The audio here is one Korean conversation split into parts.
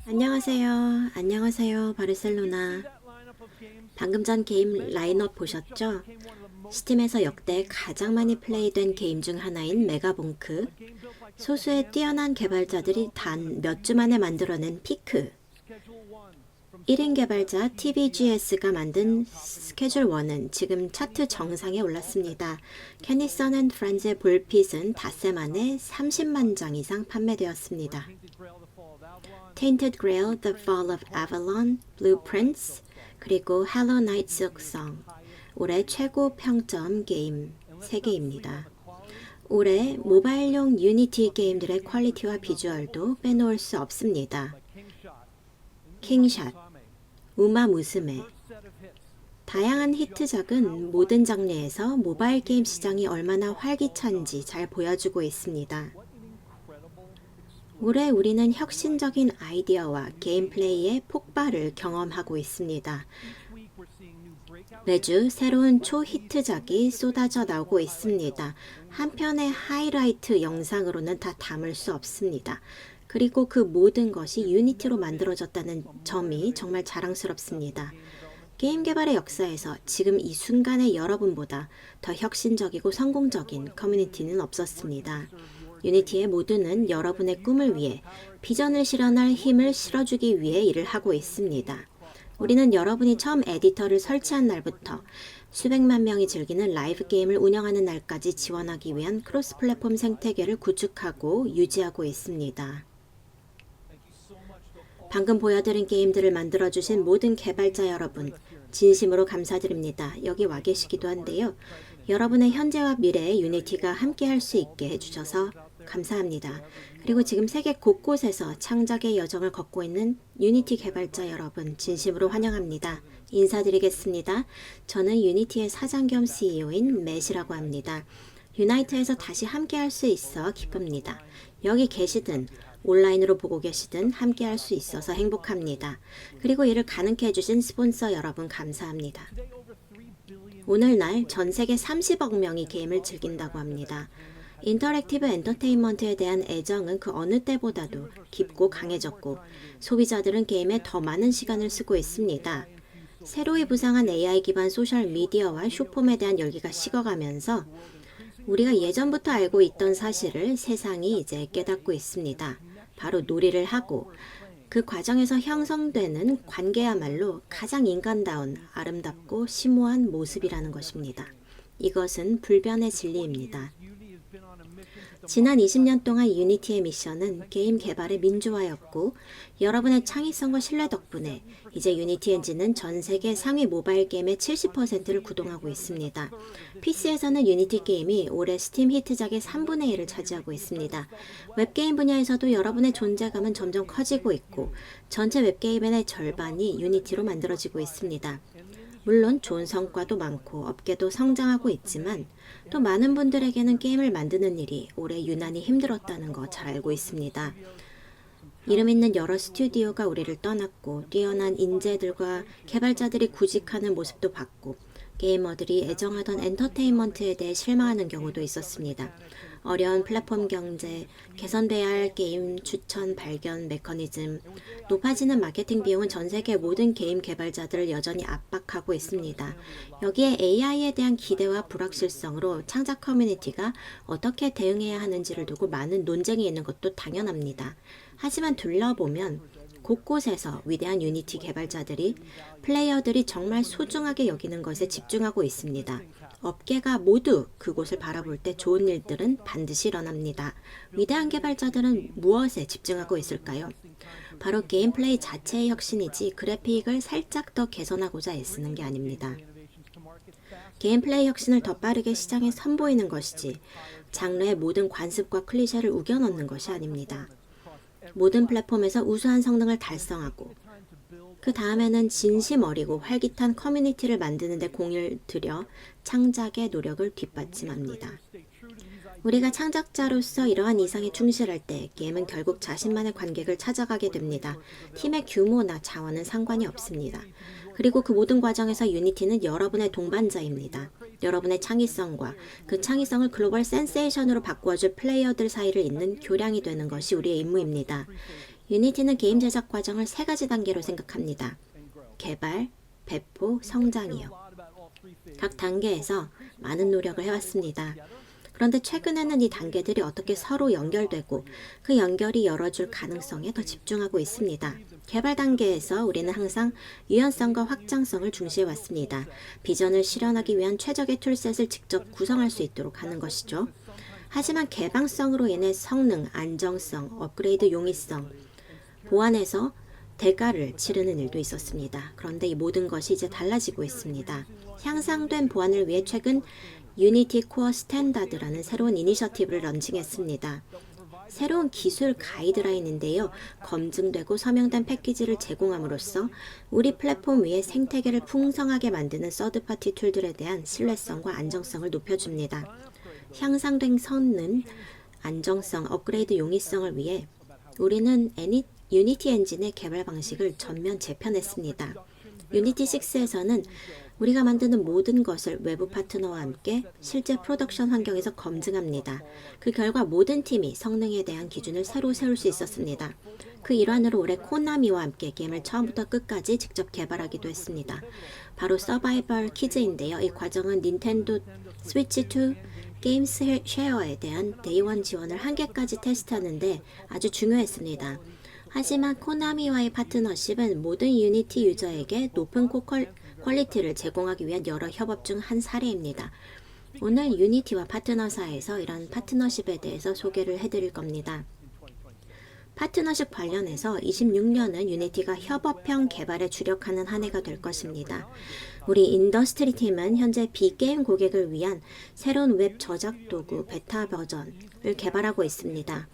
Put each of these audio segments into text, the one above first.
안녕하세요. 안녕하세요. 바르셀로나. 방금 전 게임 라인업 보셨죠? 스팀에서 역대 가장 많이 플레이된 게임 중 하나인 메가봉크. 소수의 뛰어난 개발자들이 단 몇 주 만에 만들어낸 피크. 1인 개발자 TVGS가 만든 스케줄 1은 지금 차트 정상에 올랐습니다. 캐니선 앤 프렌즈의 볼핏은 닷새 만에 30만 장 이상 판매되었습니다. Tainted Grail, The Fall of Avalon, Blueprints, 그리고 Hollow Knight Silksong. 올해 최고 평점 게임 3개입니다. 올해 모바일용 유니티 게임들의 퀄리티와 비주얼도 빼놓을 수 없습니다. 킹샷, 우마무스메. 다양한 히트작은 모든 장르에서 모바일 게임 시장이 얼마나 활기찬지 잘 보여주고 있습니다. 올해 우리는 혁신적인 아이디어와 게임 플레이의 폭발을 경험하고 있습니다. 매주 새로운 초히트작이 쏟아져 나오고 있습니다. 한편의 하이라이트 영상으로는 다 담을 수 없습니다. 그리고 그 모든 것이 유니티로 만들어졌다는 점이 정말 자랑스럽습니다. 게임 개발의 역사에서 지금 이 순간의 여러분보다 더 혁신적이고 성공적인 커뮤니티는 없었습니다. 유니티의 모두는 여러분의 꿈을 위해 비전을 실현할 힘을 실어주기 위해 일을 하고 있습니다. 우리는 여러분이 처음 에디터를 설치한 날부터 수백만 명이 즐기는 라이브 게임을 운영하는 날까지 지원하기 위한 크로스 플랫폼 생태계를 구축하고 유지하고 있습니다. 방금 보여드린 게임들을 만들어주신 모든 개발자 여러분, 진심으로 감사드립니다. 여기 와 계시기도 한데요. 여러분의 현재와 미래의 유니티가 함께할 수 있게 해주셔서 감사합니다. 그리고 지금 세계 곳곳에서 창작의 여정을 걷고 있는 유니티 개발자 여러분, 진심으로 환영합니다. 인사드리겠습니다. 저는 유니티의 사장 겸 CEO인 맷이라고 합니다. 유나이트에서 다시 함께할 수 있어 기쁩니다. 여기 계시든 온라인으로 보고 계시든 함께할 수 있어서 행복합니다. 그리고 이를 가능케 해주신 스폰서 여러분 감사합니다. 오늘날 전 세계 30억 명이 게임을 즐긴다고 합니다. 인터랙티브 엔터테인먼트에 대한 애정은 그 어느 때보다도 깊고 강해졌고 소비자들은 게임에 더 많은 시간을 쓰고 있습니다. 새로이 부상한 AI 기반 소셜미디어와 숏폼에 대한 열기가 식어가면서 우리가 예전부터 알고 있던 사실을 세상이 이제 깨닫고 있습니다. 바로 놀이를 하고 그 과정에서 형성되는 관계야말로 가장 인간다운 아름답고 심오한 모습이라는 것입니다. 이것은 불변의 진리입니다. 지난 20년 동안 유니티의 미션은 게임 개발의 민주화였고 여러분의 창의성과 신뢰 덕분에 이제 유니티 엔진은 전 세계 상위 모바일 게임의 70%를 구동하고 있습니다. PC에서는 유니티 게임이 올해 스팀 히트작의 3분의 1을 차지하고 있습니다. 웹게임 분야에서도 여러분의 존재감은 점점 커지고 있고 전체 웹게임의 절반이 유니티로 만들어지고 있습니다. 물론 좋은 성과도 많고 업계도 성장하고 있지만 또 많은 분들에게는 게임을 만드는 일이 올해 유난히 힘들었다는 거 잘 알고 있습니다. 이름 있는 여러 스튜디오가 우리를 떠났고 뛰어난 인재들과 개발자들이 구직하는 모습도 봤고 게이머들이 애정하던 엔터테인먼트에 대해 실망하는 경우도 있었습니다. 어려운 플랫폼 경제, 개선돼야 할 게임 추천 발견 메커니즘, 높아지는 마케팅 비용은 전 세계 모든 게임 개발자들을 여전히 압박하고 있습니다. 여기에 AI에 대한 기대와 불확실성으로 창작 커뮤니티가 어떻게 대응해야 하는지를 두고 많은 논쟁이 있는 것도 당연합니다. 하지만 둘러보면 곳곳에서 위대한 유니티 개발자들이 플레이어들이 정말 소중하게 여기는 것에 집중하고 있습니다. 업계가 모두 그곳을 바라볼 때 좋은 일들은 반드시 일어납니다. 위대한 개발자들은 무엇에 집중하고 있을까요? 바로 게임 플레이 자체의 혁신이지 그래픽을 살짝 더 개선하고자 애쓰는 게 아닙니다. 게임 플레이 혁신을 더 빠르게 시장에 선보이는 것이지 장르의 모든 관습과 클리셰를 우겨넣는 것이 아닙니다. 모든 플랫폼에서 우수한 성능을 달성하고 그 다음에는 진심 어리고 활기찬 커뮤니티를 만드는 데 공을 들여 창작의 노력을 뒷받침합니다. 우리가 창작자로서 이러한 이상에 충실할 때 게임은 결국 자신만의 관객을 찾아가게 됩니다. 팀의 규모나 자원은 상관이 없습니다. 그리고 그 모든 과정에서 유니티는 여러분의 동반자입니다. 여러분의 창의성과 그 창의성을 글로벌 센세이션으로 바꾸어줄 플레이어들 사이를 잇는 교량이 되는 것이 우리의 임무입니다. 유니티는 게임 제작 과정을 세 가지 단계로 생각합니다. 개발, 배포, 성장이요. 각 단계에서 많은 노력을 해왔습니다. 그런데 최근에는 이 단계들이 어떻게 서로 연결되고 그 연결이 열어줄 가능성에 더 집중하고 있습니다. 개발 단계에서 우리는 항상 유연성과 확장성을 중시해왔습니다. 비전을 실현하기 위한 최적의 툴셋을 직접 구성할 수 있도록 하는 것이죠. 하지만 개방성으로 인해 성능, 안정성, 업그레이드 용이성, 보안에서 대가를 치르는 일도 있었습니다. 그런데 이 모든 것이 이제 달라지고 있습니다. 향상된 보안을 위해 최근 유니티 코어 스탠다드라는 새로운 이니셔티브를 런칭했습니다. 새로운 기술 가이드라인인데요. 검증되고 서명된 패키지를 제공함으로써 우리 플랫폼 위에 생태계를 풍성하게 만드는 서드파티 툴들에 대한 신뢰성과 안정성을 높여줍니다. 향상된 성능, 안정성, 업그레이드 용이성을 위해 우리는 유니티 엔진의 개발 방식을 전면 재편했습니다. 유니티 6에서는 우리가 만드는 모든 것을 외부 파트너와 함께 실제 프로덕션 환경에서 검증합니다. 그 결과 모든 팀이 성능에 대한 기준을 새로 세울 수 있었습니다. 그 일환으로 올해 코나미와 함께 게임을 처음부터 끝까지 직접 개발하기도 했습니다. 바로 서바이벌 키즈인데요. 이 과정은 닌텐도 스위치2 게임 쉐어에 대한 데이원 지원을 한계까지 테스트하는데 아주 중요했습니다. 하지만 코나미와의 파트너십은 모든 유니티 유저에게 높은 퀄리티를 제공하기 위한 여러 협업 중 한 사례입니다. 오늘 유니티와 파트너사에서 이런 파트너십에 대해서 소개를 해드릴 겁니다. 파트너십 관련해서 26년은 유니티가 협업형 개발에 주력하는 한 해가 될 것입니다. 우리 인더스트리 팀은 현재 비게임 고객을 위한 새로운 웹 저작 도구 베타 버전을 개발하고 있습니다.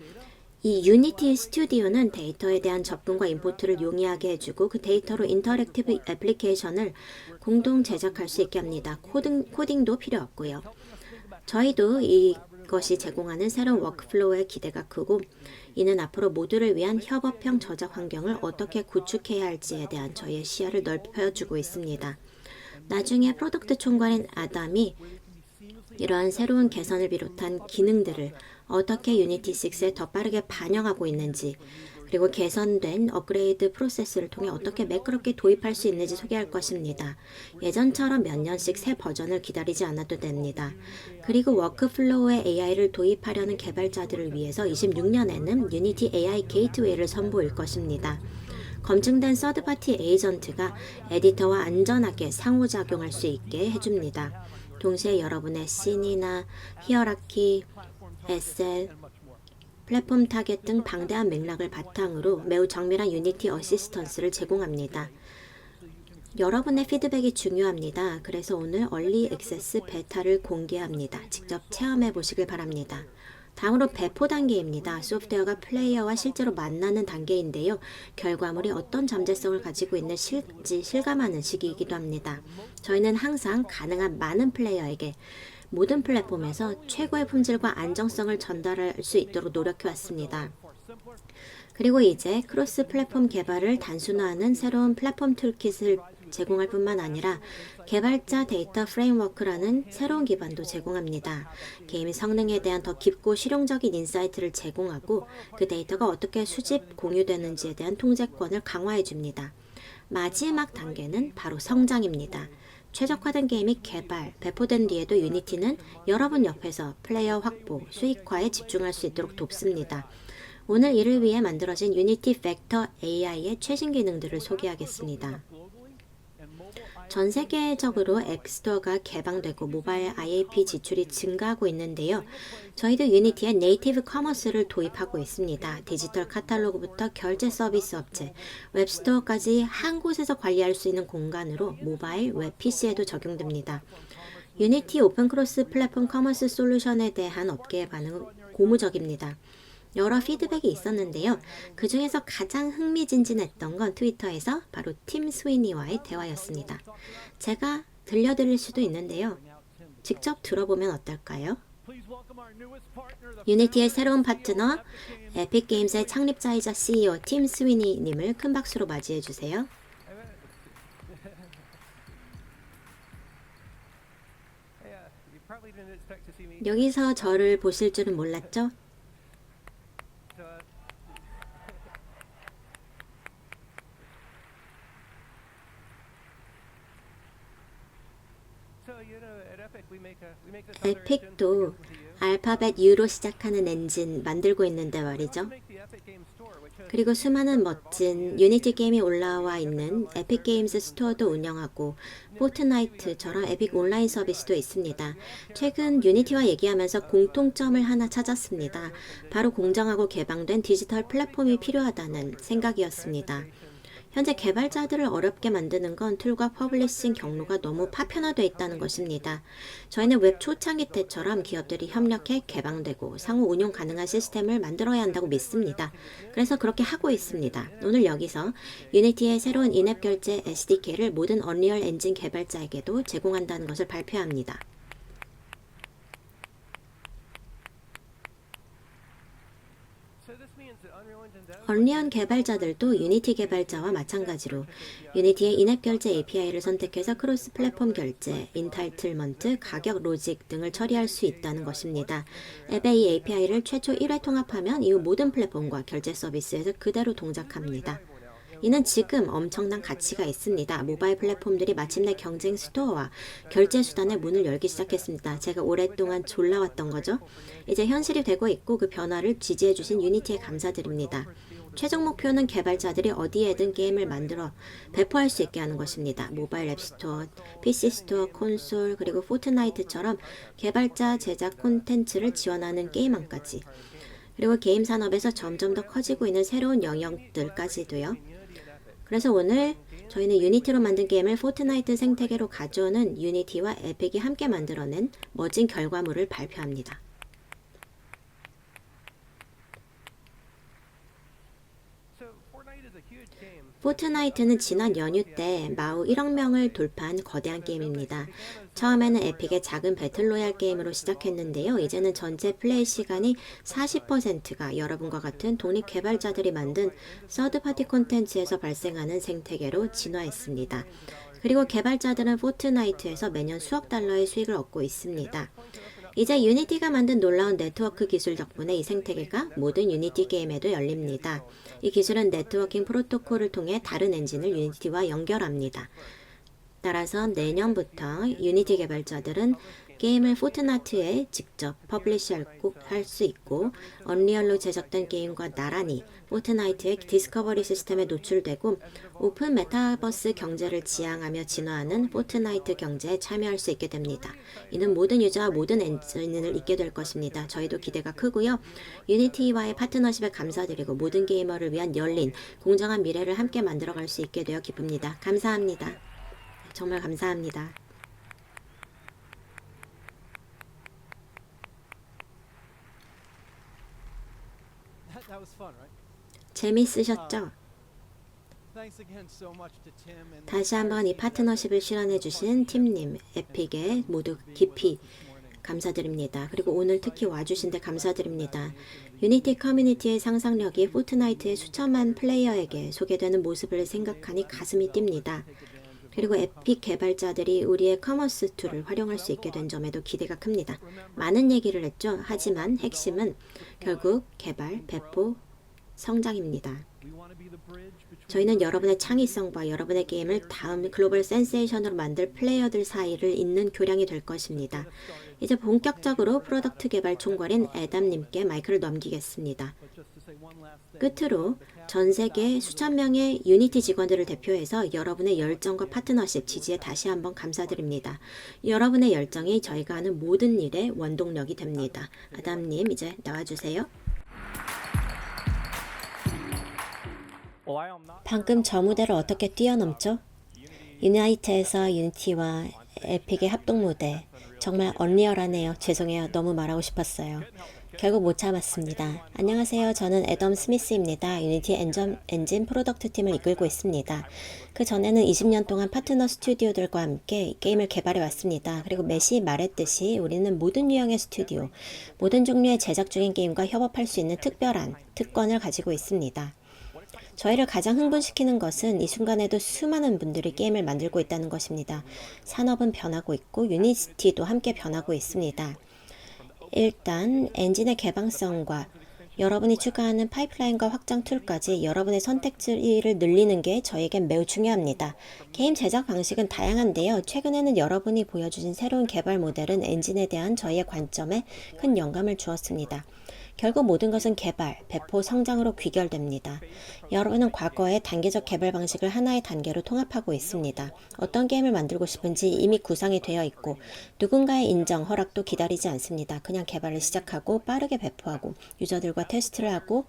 이 유니티 스튜디오는 데이터에 대한 접근과 임포트를 용이하게 해주고 그 데이터로 인터랙티브 애플리케이션을 공동 제작할 수 있게 합니다. 코딩도 필요 없고요. 저희도 이것이 제공하는 새로운 워크플로우에 기대가 크고 이는 앞으로 모두를 위한 협업형 저작 환경을 어떻게 구축해야 할지에 대한 저희의 시야를 넓혀주고 있습니다. 나중에 프로덕트 총괄인 아담이 이러한 새로운 개선을 비롯한 기능들을 어떻게 유니티 6에 더 빠르게 반영하고 있는지 그리고 개선된 업그레이드 프로세스를 통해 어떻게 매끄럽게 도입할 수 있는지 소개할 것입니다. 예전처럼 몇 년씩 새 버전을 기다리지 않아도 됩니다. 그리고 워크플로우에 AI를 도입하려는 개발자들을 위해서 26년에는 유니티 AI 게이트웨이를 선보일 것입니다. 검증된 서드파티 에이전트가 에디터와 안전하게 상호작용할 수 있게 해줍니다. 동시에 여러분의 씬이나 히어라키, SL, 플랫폼 타겟 등 방대한 맥락을 바탕으로 매우 정밀한 유니티 어시스턴스를 제공합니다. 여러분의 피드백이 중요합니다. 그래서 오늘 얼리 액세스 베타를 공개합니다. 직접 체험해 보시길 바랍니다. 다음으로 배포 단계입니다. 소프트웨어가 플레이어와 실제로 만나는 단계인데요. 결과물이 어떤 잠재성을 가지고 있는지 실감하는 시기이기도 합니다. 저희는 항상 가능한 많은 플레이어에게 모든 플랫폼에서 최고의 품질과 안정성을 전달할 수 있도록 노력해왔습니다. 그리고 이제 크로스 플랫폼 개발을 단순화하는 새로운 플랫폼 툴킷을 제공할 뿐만 아니라 개발자 데이터 프레임워크라는 새로운 기반도 제공합니다. 게임 성능에 대한 더 깊고 실용적인 인사이트를 제공하고 그 데이터가 어떻게 수집, 공유되는지에 대한 통제권을 강화해 줍니다. 마지막 단계는 바로 성장입니다. 최적화된 게임이 개발, 배포된 뒤에도 유니티는 여러분 옆에서 플레이어 확보, 수익화에 집중할 수 있도록 돕습니다. 오늘 이를 위해 만들어진 유니티 팩터 AI의 최신 기능들을 소개하겠습니다. 전 세계적으로 앱스토어가 개방되고 모바일 IAP 지출이 증가하고 있는데요. 저희도 유니티에 네이티브 커머스를 도입하고 있습니다. 디지털 카탈로그부터 결제 서비스 업체, 웹스토어까지 한 곳에서 관리할 수 있는 공간으로 모바일, 웹, PC에도 적용됩니다. 유니티 오픈 크로스 플랫폼 커머스 솔루션에 대한 업계의 반응은 고무적입니다. 여러 피드백이 있었는데요. 그 중에서 가장 흥미진진했던 건 트위터에서 바로 팀 스위니와의 대화였습니다. 제가 들려드릴 수도 있는데요. 직접 들어보면 어떨까요? 유니티의 새로운 파트너, 에픽게임즈의 창립자이자 CEO 팀 스위니님을 큰 박수로 맞이해주세요. 여기서 저를 보실 줄은 몰랐죠? 에픽도 알파벳 U로 시작하는 엔진 만들고 있는데 말이죠. 그리고 수많은 멋진 유니티 게임이 올라와 있는 에픽 게임즈 스토어도 운영하고 포트나이트처럼 에픽 온라인 서비스도 있습니다. 최근 유니티와 얘기하면서 공통점을 하나 찾았습니다. 바로 공정하고 개방된 디지털 플랫폼이 필요하다는 생각이었습니다. 현재 개발자들을 어렵게 만드는 건 툴과 퍼블리싱 경로가 너무 파편화되어 있다는 것입니다. 저희는 웹 초창기 때처럼 기업들이 협력해 개방되고 상호 운용 가능한 시스템을 만들어야 한다고 믿습니다. 그래서 그렇게 하고 있습니다. 오늘 여기서 유니티의 새로운 인앱 결제 SDK를 모든 언리얼 엔진 개발자에게도 제공한다는 것을 발표합니다. 언리언 개발자들도 유니티 개발자와 마찬가지로 유니티의 인앱 결제 API를 선택해서 크로스 플랫폼 결제, 인타이틀먼트, 가격 로직 등을 처리할 수 있다는 것입니다. 앱의 이 API를 최초 1회 통합하면 이후 모든 플랫폼과 결제 서비스에서 그대로 동작합니다. 이는 지금 엄청난 가치가 있습니다. 모바일 플랫폼들이 마침내 경쟁 스토어와 결제 수단의 문을 열기 시작했습니다. 제가 오랫동안 졸라왔던 거죠. 이제 현실이 되고 있고 그 변화를 지지해주신 유니티에 감사드립니다. 최종 목표는 개발자들이 어디에든 게임을 만들어 배포할 수 있게 하는 것입니다. 모바일 앱 스토어, PC 스토어, 콘솔, 그리고 포트나이트처럼 개발자 제작 콘텐츠를 지원하는 게임함까지. 그리고 게임 산업에서 점점 더 커지고 있는 새로운 영역들까지도요. 그래서 오늘 저희는 유니티로 만든 게임을 포트나이트 생태계로 가져오는 유니티와 에픽이 함께 만들어낸 멋진 결과물을 발표합니다. 포트나이트는 지난 연휴 때 마우 1억 명을 돌파한 거대한 게임입니다. 처음에는 에픽의 작은 배틀로얄 게임으로 시작했는데요. 이제는 전체 플레이 시간이 40%가 여러분과 같은 독립 개발자들이 만든 서드파티 콘텐츠에서 발생하는 생태계로 진화했습니다. 그리고 개발자들은 포트나이트에서 매년 수억 달러의 수익을 얻고 있습니다. 이제 유니티가 만든 놀라운 네트워크 기술 덕분에 이 생태계가 모든 유니티 게임에도 열립니다. 이 기술은 네트워킹 프로토콜을 통해 다른 엔진을 유니티와 연결합니다. 따라서 내년부터 유니티 개발자들은 게임을 포트나이트에 직접 퍼블리시할 수 있고 언리얼로 제작된 게임과 나란히 포트나이트의 디스커버리 시스템에 노출되고 오픈 메타버스 경제를 지향하며 진화하는 포트나이트 경제에 참여할 수 있게 됩니다. 이는 모든 유저와 모든 엔진을 잇게 될 것입니다. 저희도 기대가 크고요. 유니티와의 파트너십에 감사드리고 모든 게이머를 위한 열린 공정한 미래를 함께 만들어갈 수 있게 되어 기쁩니다. 감사합니다. 정말 감사합니다. 재미있으셨죠? 다시 한번 이 파트너십을 실현해주신 팀님, 에픽에 모두 깊이 감사드립니다. 그리고 오늘 특히 와주신 데 감사드립니다. 유니티 커뮤니티의 상상력이 포트나이트의 수천만 플레이어에게 소개되는 모습을 생각하니 가슴이 뜁니다. 그리고 에픽 개발자들이 우리의 커머스 툴을 활용할 수 있게 된 점에도 기대가 큽니다. 많은 얘기를 했죠. 하지만 핵심은 결국 개발, 배포, 성장입니다. 저희는 여러분의 창의성과 여러분의 게임을 다음 글로벌 센세이션으로 만들 플레이어들 사이를 잇는 교량이 될 것입니다. 이제 본격적으로 프로덕트 개발 총괄인 애담님께 마이크를 넘기겠습니다. 끝으로 전 세계 수천 명의 유니티 직원들을 대표해서 여러분의 열정과 파트너십 지지에 다시 한번 감사드립니다. 여러분의 열정이 저희가 하는 모든 일의 원동력이 됩니다. 아담님 이제 나와주세요. 방금 저 무대를 어떻게 뛰어넘죠? 유나이트에서 유니티와 에픽의 합동 무대 정말 언리얼하네요. 죄송해요. 너무 말하고 싶었어요. 결국 못 참았습니다. 안녕하세요. 저는 애덤 스미스입니다. 유니티 엔진 프로덕트 팀을 이끌고 있습니다. 그 전에는 20년 동안 파트너 스튜디오들과 함께 게임을 개발해 왔습니다. 그리고 매시 말했듯이 우리는 모든 유형의 스튜디오, 모든 종류의 제작 중인 게임과 협업할 수 있는 특별한 특권을 가지고 있습니다. 저희를 가장 흥분시키는 것은 이 순간에도 수많은 분들이 게임을 만들고 있다는 것입니다. 산업은 변하고 있고 유니티도 함께 변하고 있습니다. 일단 엔진의 개방성과 여러분이 추가하는 파이프라인과 확장 툴까지 여러분의 선택지를 늘리는 게 저에겐 매우 중요합니다. 게임 제작 방식은 다양한데요. 최근에는 여러분이 보여주신 새로운 개발 모델은 엔진에 대한 저희의 관점에 큰 영감을 주었습니다. 결국 모든 것은 개발, 배포, 성장으로 귀결됩니다. 여러분은 과거의 단계적 개발 방식을 하나의 단계로 통합하고 있습니다. 어떤 게임을 만들고 싶은지 이미 구상이 되어 있고 누군가의 인정, 허락도 기다리지 않습니다. 그냥 개발을 시작하고 빠르게 배포하고 유저들과 테스트를 하고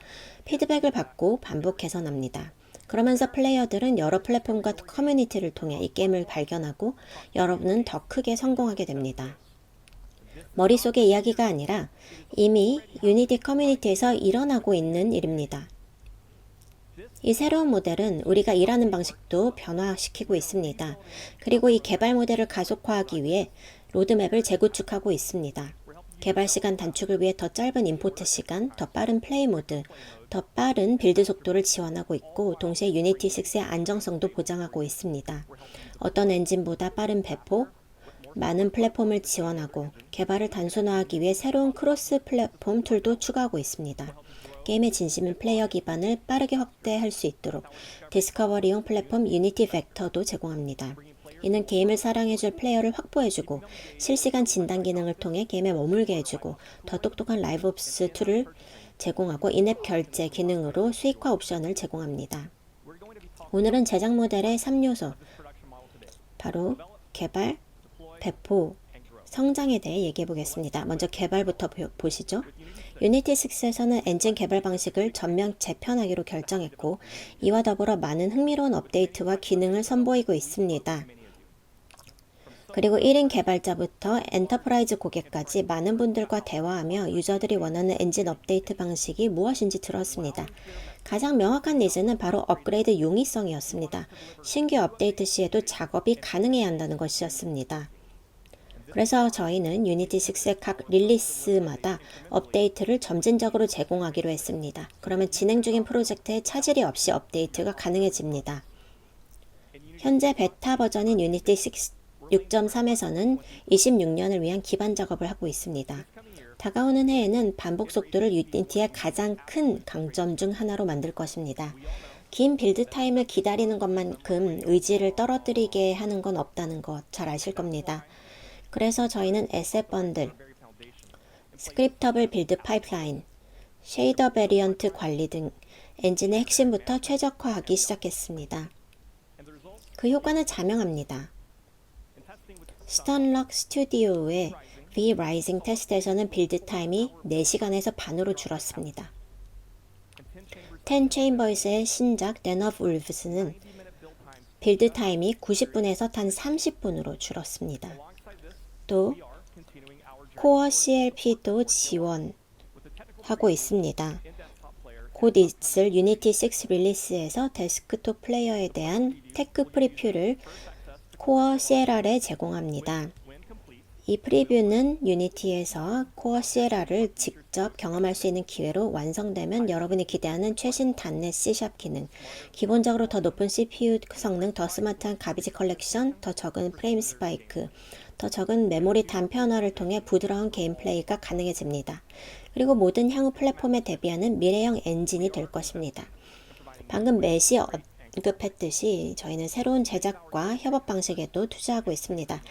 피드백을 받고 반복 개선합니다. 그러면서 플레이어들은 여러 플랫폼과 커뮤니티를 통해 이 게임을 발견하고 여러분은 더 크게 성공하게 됩니다. 머릿속의 이야기가 아니라 이미 유니티 커뮤니티에서 일어나고 있는 일입니다. 이 새로운 모델은 우리가 일하는 방식도 변화시키고 있습니다. 그리고 이 개발 모델을 가속화하기 위해 로드맵을 재구축하고 있습니다. 개발 시간 단축을 위해 더 짧은 임포트 시간, 더 빠른 플레이 모드, 더 빠른 빌드 속도를 지원하고 있고 동시에 유니티 6의 안정성도 보장하고 있습니다. 어떤 엔진보다 빠른 배포, 많은 플랫폼을 지원하고 개발을 단순화하기 위해 새로운 크로스 플랫폼 툴도 추가하고 있습니다. 게임의 진심인 플레이어 기반을 빠르게 확대할 수 있도록 디스커버리용 플랫폼 유니티 벡터도 제공합니다. 이는 게임을 사랑해줄 플레이어를 확보해주고 실시간 진단 기능을 통해 게임에 머물게 해주고 더 똑똑한 라이브 옵스 툴을 제공하고 인앱 결제 기능으로 수익화 옵션을 제공합니다. 오늘은 제작 모델의 3요소, 바로 개발, 배포, 성장에 대해 얘기해 보겠습니다. 먼저 개발부터 보시죠. 유니티 6에서는 엔진 개발 방식을 전면 재편하기로 결정했고 이와 더불어 많은 흥미로운 업데이트와 기능을 선보이고 있습니다. 그리고 1인 개발자부터 엔터프라이즈 고객까지 많은 분들과 대화하며 유저들이 원하는 엔진 업데이트 방식이 무엇인지 들었습니다. 가장 명확한 니즈는 바로 업그레이드 용이성이었습니다. 신규 업데이트 시에도 작업이 가능해야 한다는 것이었습니다. 그래서 저희는 유니티 6의 각 릴리스마다 업데이트를 점진적으로 제공하기로 했습니다. 그러면 진행 중인 프로젝트에 차질이 없이 업데이트가 가능해집니다. 현재 베타 버전인 유니티 6.3에서는 26년을 위한 기반 작업을 하고 있습니다. 다가오는 해에는 반복 속도를 유니티의 가장 큰 강점 중 하나로 만들 것입니다. 긴 빌드 타임을 기다리는 것만큼 의지를 떨어뜨리게 하는 건 없다는 것 잘 아실 겁니다. 그래서 저희는 에셋 번들, 스크립터블 빌드 파이프라인, 쉐이더 베리언트 관리 등 엔진의 핵심부터 최적화하기 시작했습니다. 그 효과는 자명합니다. 스턴럭 스튜디오의 V-Rising 테스트에서는 빌드 타임이 4시간에서 반으로 줄었습니다. 10 체인버스의 신작 Den of Wolves는 빌드 타임이 90분에서 단 30분으로 줄었습니다. 또 코어 CLP도 지원하고 있습니다. 곧 있을 유니티 6 릴리스에서 데스크톱 플레이어에 대한 테크 프리뷰를 코어 CLR에 제공합니다. 이 프리뷰는 유니티에서 코어 CLR을 직접 경험할 수 있는 기회로 완성되면 여러분이 기대하는 최신 단넷 C# 기능, 기본적으로 더 높은 CPU 성능, 더 스마트한 가비지 컬렉션, 더 적은 프레임 스파이크, 더 적은 메모리 단편화를 통해 부드러운 게임 플레이가 가능해집니다. 그리고 모든 향후 플랫폼에 대비하는 미래형 엔진이 될 것입니다. 방금 매시 언급했듯이 저희는 새로운 제작과 협업 방식에도 투자하고 있습니다.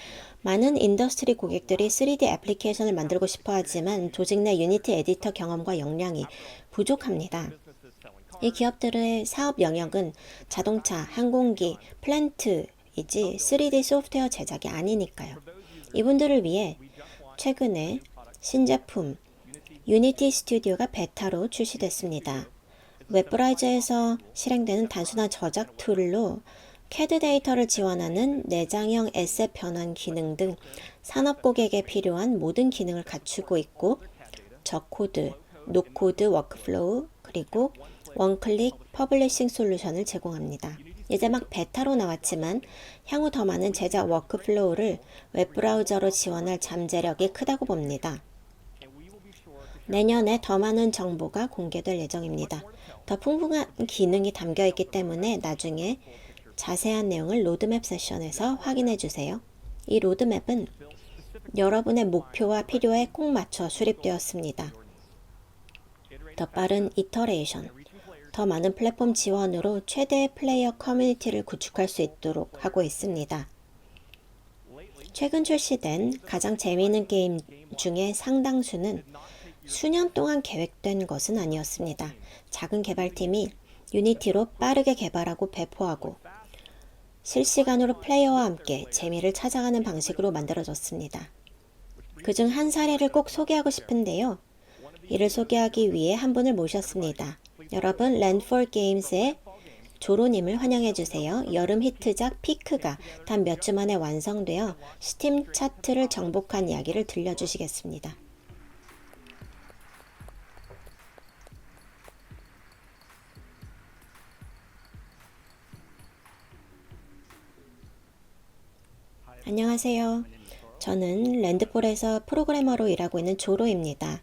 많은 인더스트리 고객들이 3D 애플리케이션을 만들고 싶어 하지만 조직 내 유니티 에디터 경험과 역량이 부족합니다. 이 기업들의 사업 영역은 자동차, 항공기, 플랜트이지 3D 소프트웨어 제작이 아니니까요. 이분들을 위해 최근에 신제품 유니티 스튜디오가 베타로 출시됐습니다. 웹브라우저에서 실행되는 단순한 저작 툴로 CAD 데이터를 지원하는 내장형 에셋 변환 기능 등 산업 고객에 필요한 모든 기능을 갖추고 있고 저코드, 노코드 워크플로우 그리고 원클릭 퍼블리싱 솔루션을 제공합니다. 이제 막 베타로 나왔지만 향후 더 많은 제작 워크플로우를 웹브라우저로 지원할 잠재력이 크다고 봅니다. 내년에 더 많은 정보가 공개될 예정입니다. 더 풍부한 기능이 담겨 있기 때문에 나중에 자세한 내용을 로드맵 세션에서 확인해 주세요. 이 로드맵은 여러분의 목표와 필요에 꼭 맞춰 수립되었습니다. 더 빠른 이터레이션, 더 많은 플랫폼 지원으로 최대의 플레이어 커뮤니티를 구축할 수 있도록 하고 있습니다. 최근 출시된 가장 재미있는 게임 중에 상당수는 수년 동안 계획된 것은 아니었습니다. 작은 개발팀이 유니티로 빠르게 개발하고 배포하고 실시간으로 플레이어와 함께 재미를 찾아가는 방식으로 만들어졌습니다. 그중 한 사례를 꼭 소개하고 싶은데요. 이를 소개하기 위해 한 분을 모셨습니다. 여러분, 랜드폴 게임스의 조로님을 환영해주세요. 여름 히트작 피크가 단 몇 주 만에 완성되어 스팀 차트를 정복한 이야기를 들려주시겠습니다. 안녕하세요. 저는 랜드폴에서 프로그래머로 일하고 있는 조로입니다.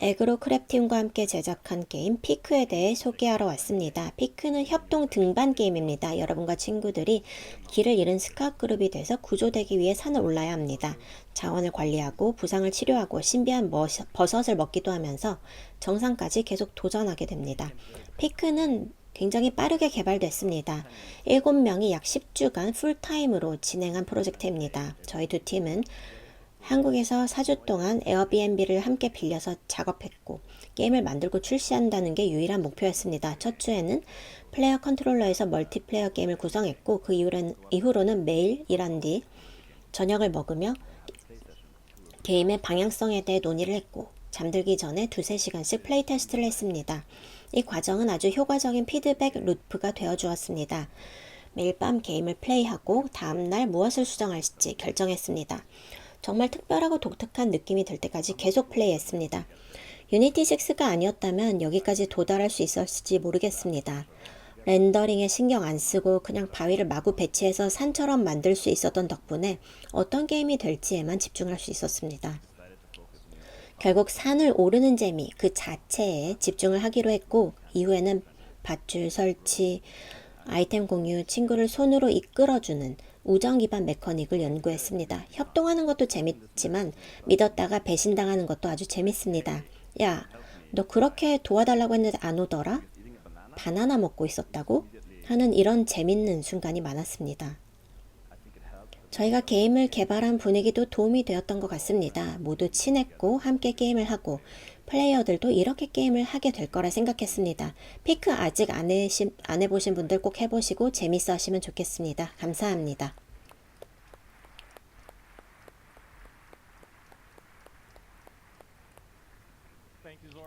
에그로 크랩팀과 함께 제작한 게임 피크에 대해 소개하러 왔습니다. 피크는 협동 등반 게임입니다. 여러분과 친구들이 길을 잃은 스카웃 그룹이 돼서 구조되기 위해 산을 올라야 합니다. 자원을 관리하고 부상을 치료하고 신비한 버섯을 먹기도 하면서 정상까지 계속 도전하게 됩니다. 피크는 굉장히 빠르게 개발됐습니다. 7명이 약 10주간 풀타임으로 진행한 프로젝트입니다. 저희 두 팀은 한국에서 4주 동안 에어비앤비를 함께 빌려서 작업했고 게임을 만들고 출시한다는 게 유일한 목표였습니다. 첫 주에는 플레이어 컨트롤러에서 멀티플레이어 게임을 구성했고 그 이후로는 매일 일한 뒤 저녁을 먹으며 게임의 방향성에 대해 논의를 했고 잠들기 전에 2-3시간씩 플레이 테스트를 했습니다. 이 과정은 아주 효과적인 피드백 루프가 되어 주었습니다. 매일 밤 게임을 플레이하고 다음날 무엇을 수정할지 결정했습니다. 정말 특별하고 독특한 느낌이 들 때까지 계속 플레이했습니다. 유니티 6가 아니었다면 여기까지 도달할 수 있었을지 모르겠습니다. 렌더링에 신경 안 쓰고 그냥 바위를 마구 배치해서 산처럼 만들 수 있었던 덕분에 어떤 게임이 될지에만 집중할 수 있었습니다. 결국 산을 오르는 재미 그 자체에 집중을 하기로 했고 이후에는 밧줄 설치, 아이템 공유, 친구를 손으로 이끌어주는 우정 기반 메커닉을 연구했습니다. 협동하는 것도 재밌지만 믿었다가 배신당하는 것도 아주 재밌습니다. 야, 너 그렇게 도와달라고 했는데 안 오더라? 바나나 먹고 있었다고? 하는 이런 재밌는 순간이 많았습니다. 저희가 게임을 개발한 분위기도 도움이 되었던 것 같습니다. 모두 친했고 함께 게임을 하고 플레이어들도 이렇게 게임을 하게 될 거라 생각했습니다. 피크 아직 안 해보신 분들 꼭 해보시고 재밌어 하시면 좋겠습니다. 감사합니다.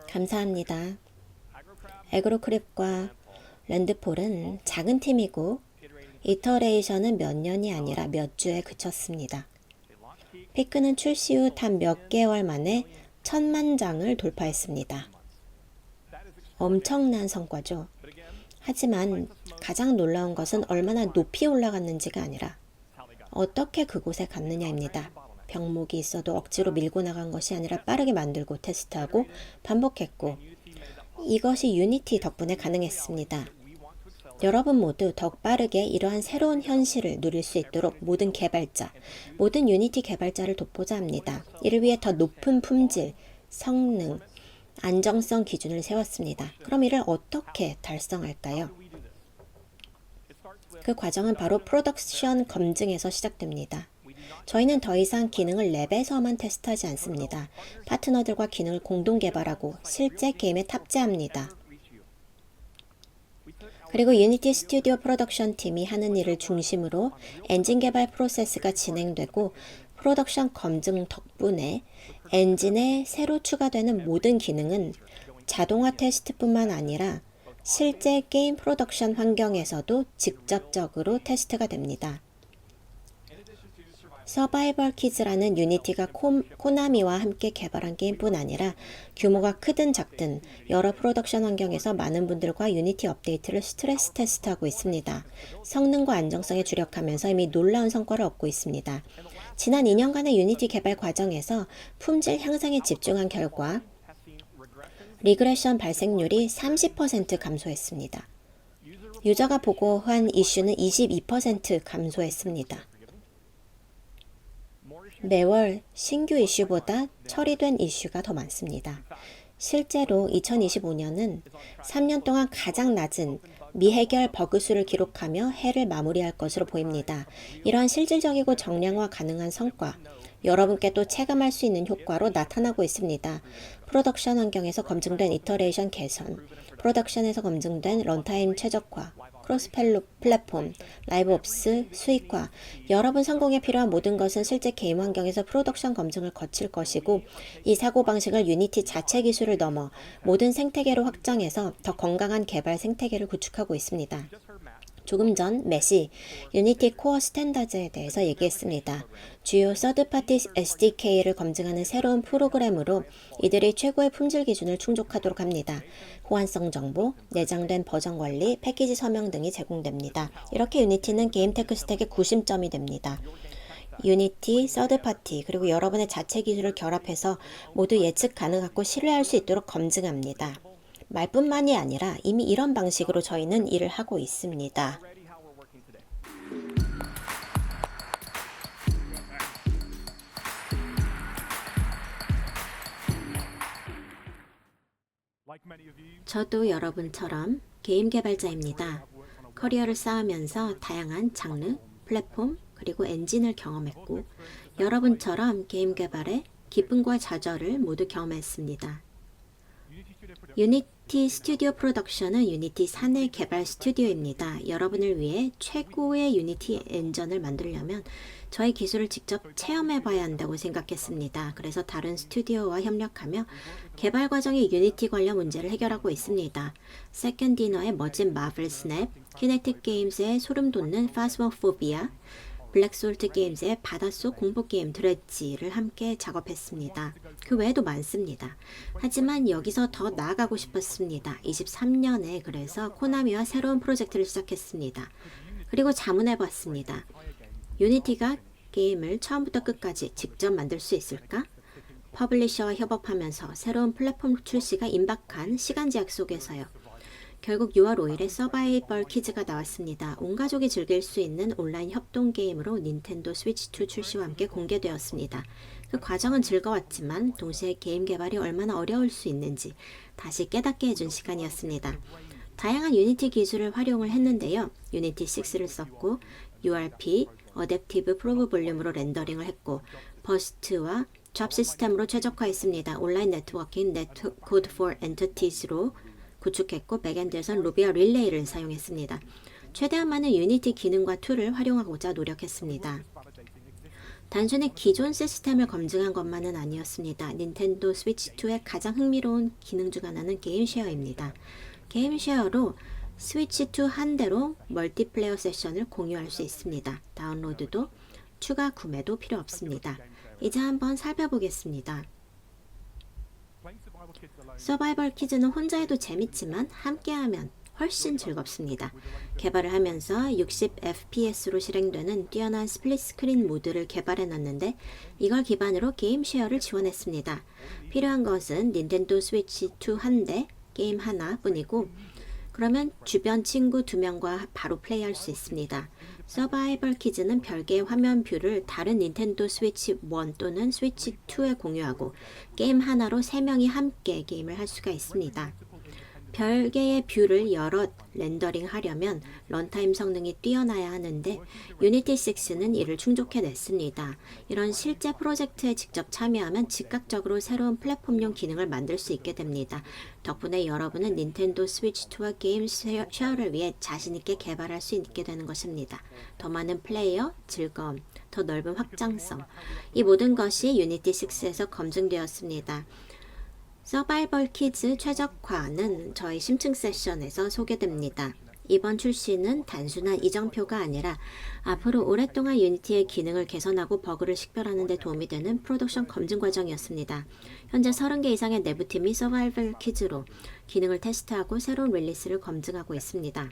감사합니다. 에그로크랩과 랜드폴은 작은 팀이고 이터레이션은 몇 년이 아니라 몇 주에 그쳤습니다. 피크는 출시 후 단 몇 개월 만에 1000만 장을 돌파했습니다. 엄청난 성과죠. 하지만 가장 놀라운 것은 얼마나 높이 올라갔는지가 아니라 어떻게 그곳에 갔느냐입니다. 병목이 있어도 억지로 밀고 나간 것이 아니라 빠르게 만들고 테스트하고 반복했고 이것이 유니티 덕분에 가능했습니다. 여러분 모두 더 빠르게 이러한 새로운 현실을 누릴 수 있도록 모든 유니티 개발자를 돕고자 합니다. 이를 위해 더 높은 품질, 성능, 안정성 기준을 세웠습니다. 그럼 이를 어떻게 달성할까요? 그 과정은 바로 프로덕션 검증에서 시작됩니다. 저희는 더 이상 기능을 랩에서만 테스트하지 않습니다. 파트너들과 기능을 공동 개발하고 실제 게임에 탑재합니다. 그리고 유니티 스튜디오 프로덕션 팀이 하는 일을 중심으로 엔진 개발 프로세스가 진행되고 프로덕션 검증 덕분에 엔진에 새로 추가되는 모든 기능은 자동화 테스트뿐만 아니라 실제 게임 프로덕션 환경에서도 직접적으로 테스트가 됩니다. 서바이벌 키즈라는 유니티가 코나미와 함께 개발한 게임뿐 아니라 규모가 크든 작든 여러 프로덕션 환경에서 많은 분들과 유니티 업데이트를 스트레스 테스트하고 있습니다. 성능과 안정성에 주력하면서 이미 놀라운 성과를 얻고 있습니다. 지난 2년간의 유니티 개발 과정에서 품질 향상에 집중한 결과 리그레션 발생률이 30% 감소했습니다. 유저가 보고한 이슈는 22% 감소했습니다. 매월 신규 이슈보다 처리된 이슈가 더 많습니다. 실제로 2025년은 3년 동안 가장 낮은 미해결 버그 수를 기록하며 해를 마무리할 것으로 보입니다. 이러한 실질적이고 정량화 가능한 성과, 여러분께 또 체감할 수 있는 효과로 나타나고 있습니다. 프로덕션 환경에서 검증된 이터레이션 개선, 프로덕션에서 검증된 런타임 최적화, 크로스 플랫폼, 라이브옵스 수익화, 여러분 성공에 필요한 모든 것은 실제 게임 환경에서 프로덕션 검증을 거칠 것이고, 이 사고방식을 유니티 자체 기술을 넘어 모든 생태계로 확장해서 더 건강한 개발 생태계를 구축하고 있습니다. 조금 전 메시 유니티 코어 스탠다드에 대해서 얘기했습니다. 주요 서드파티 SDK를 검증하는 새로운 프로그램으로 이들이 최고의 품질 기준을 충족하도록 합니다. 호환성 정보, 내장된 버전 관리, 패키지 서명 등이 제공됩니다. 이렇게 유니티는 게임 테크 스택의 구심점이 됩니다. 유니티, 서드파티, 그리고 여러분의 자체 기술을 결합해서 모두 예측 가능하고 신뢰할 수 있도록 검증합니다. 말뿐만이 아니라 이미 이런 방식으로 저희는 일을 하고 있습니다. 저도 여러분처럼 게임 개발자입니다. 커리어를 쌓으면서 다양한 장르, 플랫폼, 그리고 엔진을 경험했고, 여러분처럼 게임 개발의 기쁨과 좌절을 모두 경험했습니다. 유니티 스튜디오 프로덕션은 유니티 사내 개발 스튜디오입니다. 여러분을 위해 최고의 유니티 엔진을 만들려면 저희 기술을 직접 체험해 봐야 한다고 생각했습니다. 그래서 다른 스튜디오와 협력하며 개발 과정의 유니티 관련 문제를 해결하고 있습니다. 세컨디너의 멋진 마블 스냅, 키네틱 게임즈의 소름 돋는 파스모포비아, 블랙솔트 게임즈의 바닷속 공포게임 드레지를 함께 작업했습니다. 그 외에도 많습니다. 하지만 여기서 더 나아가고 싶었습니다. 23년에 그래서 코나미와 새로운 프로젝트를 시작했습니다. 그리고 자문해봤습니다. 유니티가 게임을 처음부터 끝까지 직접 만들 수 있을까? 퍼블리셔와 협업하면서 새로운 플랫폼 출시가 임박한 시간 제약 속에서요. 결국 6월 5일에 서바이벌 키즈가 나왔습니다. 온 가족이 즐길 수 있는 온라인 협동 게임으로 닌텐도 스위치2 출시와 함께 공개되었습니다. 그 과정은 즐거웠지만 동시에 게임 개발이 얼마나 어려울 수 있는지 다시 깨닫게 해준 시간이었습니다. 다양한 유니티 기술을 활용을 했는데요. 유니티 6를 썼고 URP, 어댑티브 프로브 볼륨으로 렌더링을 했고 버스트와 잡 시스템으로 최적화했습니다. 온라인 네트워킹 코드 for Entities로 구축했고 백엔드에선 루비와 릴레이를 사용했습니다. 최대한 많은 유니티 기능과 툴을 활용하고자 노력했습니다. 단순히 기존 시스템을 검증한 것만은 아니었습니다. 닌텐도 스위치2의 가장 흥미로운 기능 중 하나는 게임 쉐어입니다. 게임 쉐어로 스위치2 한 대로 멀티플레이어 세션을 공유할 수 있습니다. 다운로드도 추가 구매도 필요 없습니다. 이제 한번 살펴보겠습니다. 서바이벌 키즈는 혼자 해도 재밌지만 함께하면 훨씬 즐겁습니다. 개발을 하면서 60fps로 실행되는 뛰어난 스플릿 스크린 모드를 개발해놨는데 이걸 기반으로 게임 쉐어를 지원했습니다. 필요한 것은 닌텐도 스위치 2 한 대, 게임 하나 뿐이고 그러면 주변 친구 2명과 바로 플레이할 수 있습니다. 서바이벌 키즈는 별개의 화면 뷰를 다른 닌텐도 스위치 1 또는 스위치 2에 공유하고 게임 하나로 3명이 함께 게임을 할 수가 있습니다. 별개의 뷰를 여러 렌더링 하려면 런타임 성능이 뛰어나야 하는데 유니티 6는 이를 충족해냈습니다. 이런 실제 프로젝트에 직접 참여하면 즉각적으로 새로운 플랫폼용 기능을 만들 수 있게 됩니다. 덕분에 여러분은 닌텐도 스위치2와 게임 쉐어를 위해 자신있게 개발할 수 있게 되는 것입니다. 더 많은 플레이어, 즐거움, 더 넓은 확장성, 이 모든 것이 유니티 6에서 검증되었습니다. 서바이벌 키즈 최적화는 저희 심층 세션에서 소개됩니다. 이번 출시는 단순한 이정표가 아니라 앞으로 오랫동안 유니티의 기능을 개선하고 버그를 식별하는 데 도움이 되는 프로덕션 검증 과정이었습니다. 현재 30개 이상의 내부팀이 서바이벌 키즈로 기능을 테스트하고 새로운 릴리스를 검증하고 있습니다.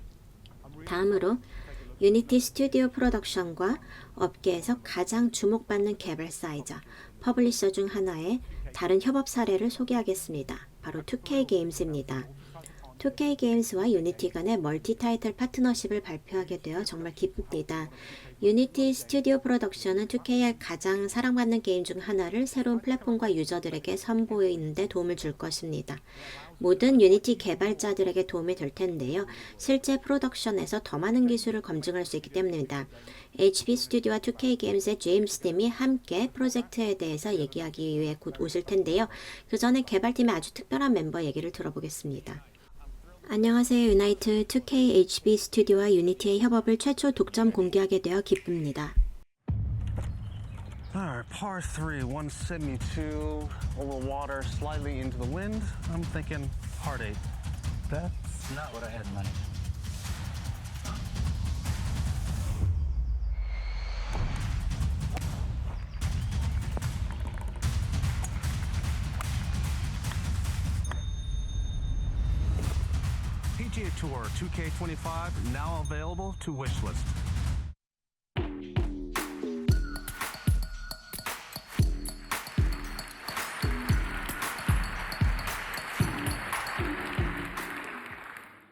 다음으로 유니티 스튜디오 프로덕션과 업계에서 가장 주목받는 개발사이자 퍼블리셔 중 하나의 다른 협업 사례를 소개하겠습니다. 바로 2K 게임즈입니다. 2K 게임스와 유니티 간의 멀티 타이틀 파트너십을 발표하게 되어 정말 기쁩니다. 유니티 스튜디오 프로덕션은 2K의 가장 사랑받는 게임 중 하나를 새로운 플랫폼과 유저들에게 선보이는 데 도움을 줄 것입니다. 모든 유니티 개발자들에게 도움이 될 텐데요. 실제 프로덕션에서 더 많은 기술을 검증할 수 있기 때문입니다. HB 스튜디오와 2K 게임스의 제임스 님이 함께 프로젝트에 대해서 얘기하기 위해 곧 오실 텐데요. 그 전에 개발팀의 아주 특별한 mem버 얘기를 들어보겠습니다. 안녕하세요. 유나이트 2K HB 스튜디오와 유니티의 협업을 최초 독점 공개하게 되어 기쁩니다. Alright, par 3, 172, over water, slightly into the wind. I'm thinking par 8. That's not what I had in mind. PGA Tour 2K25 now available to wishlist.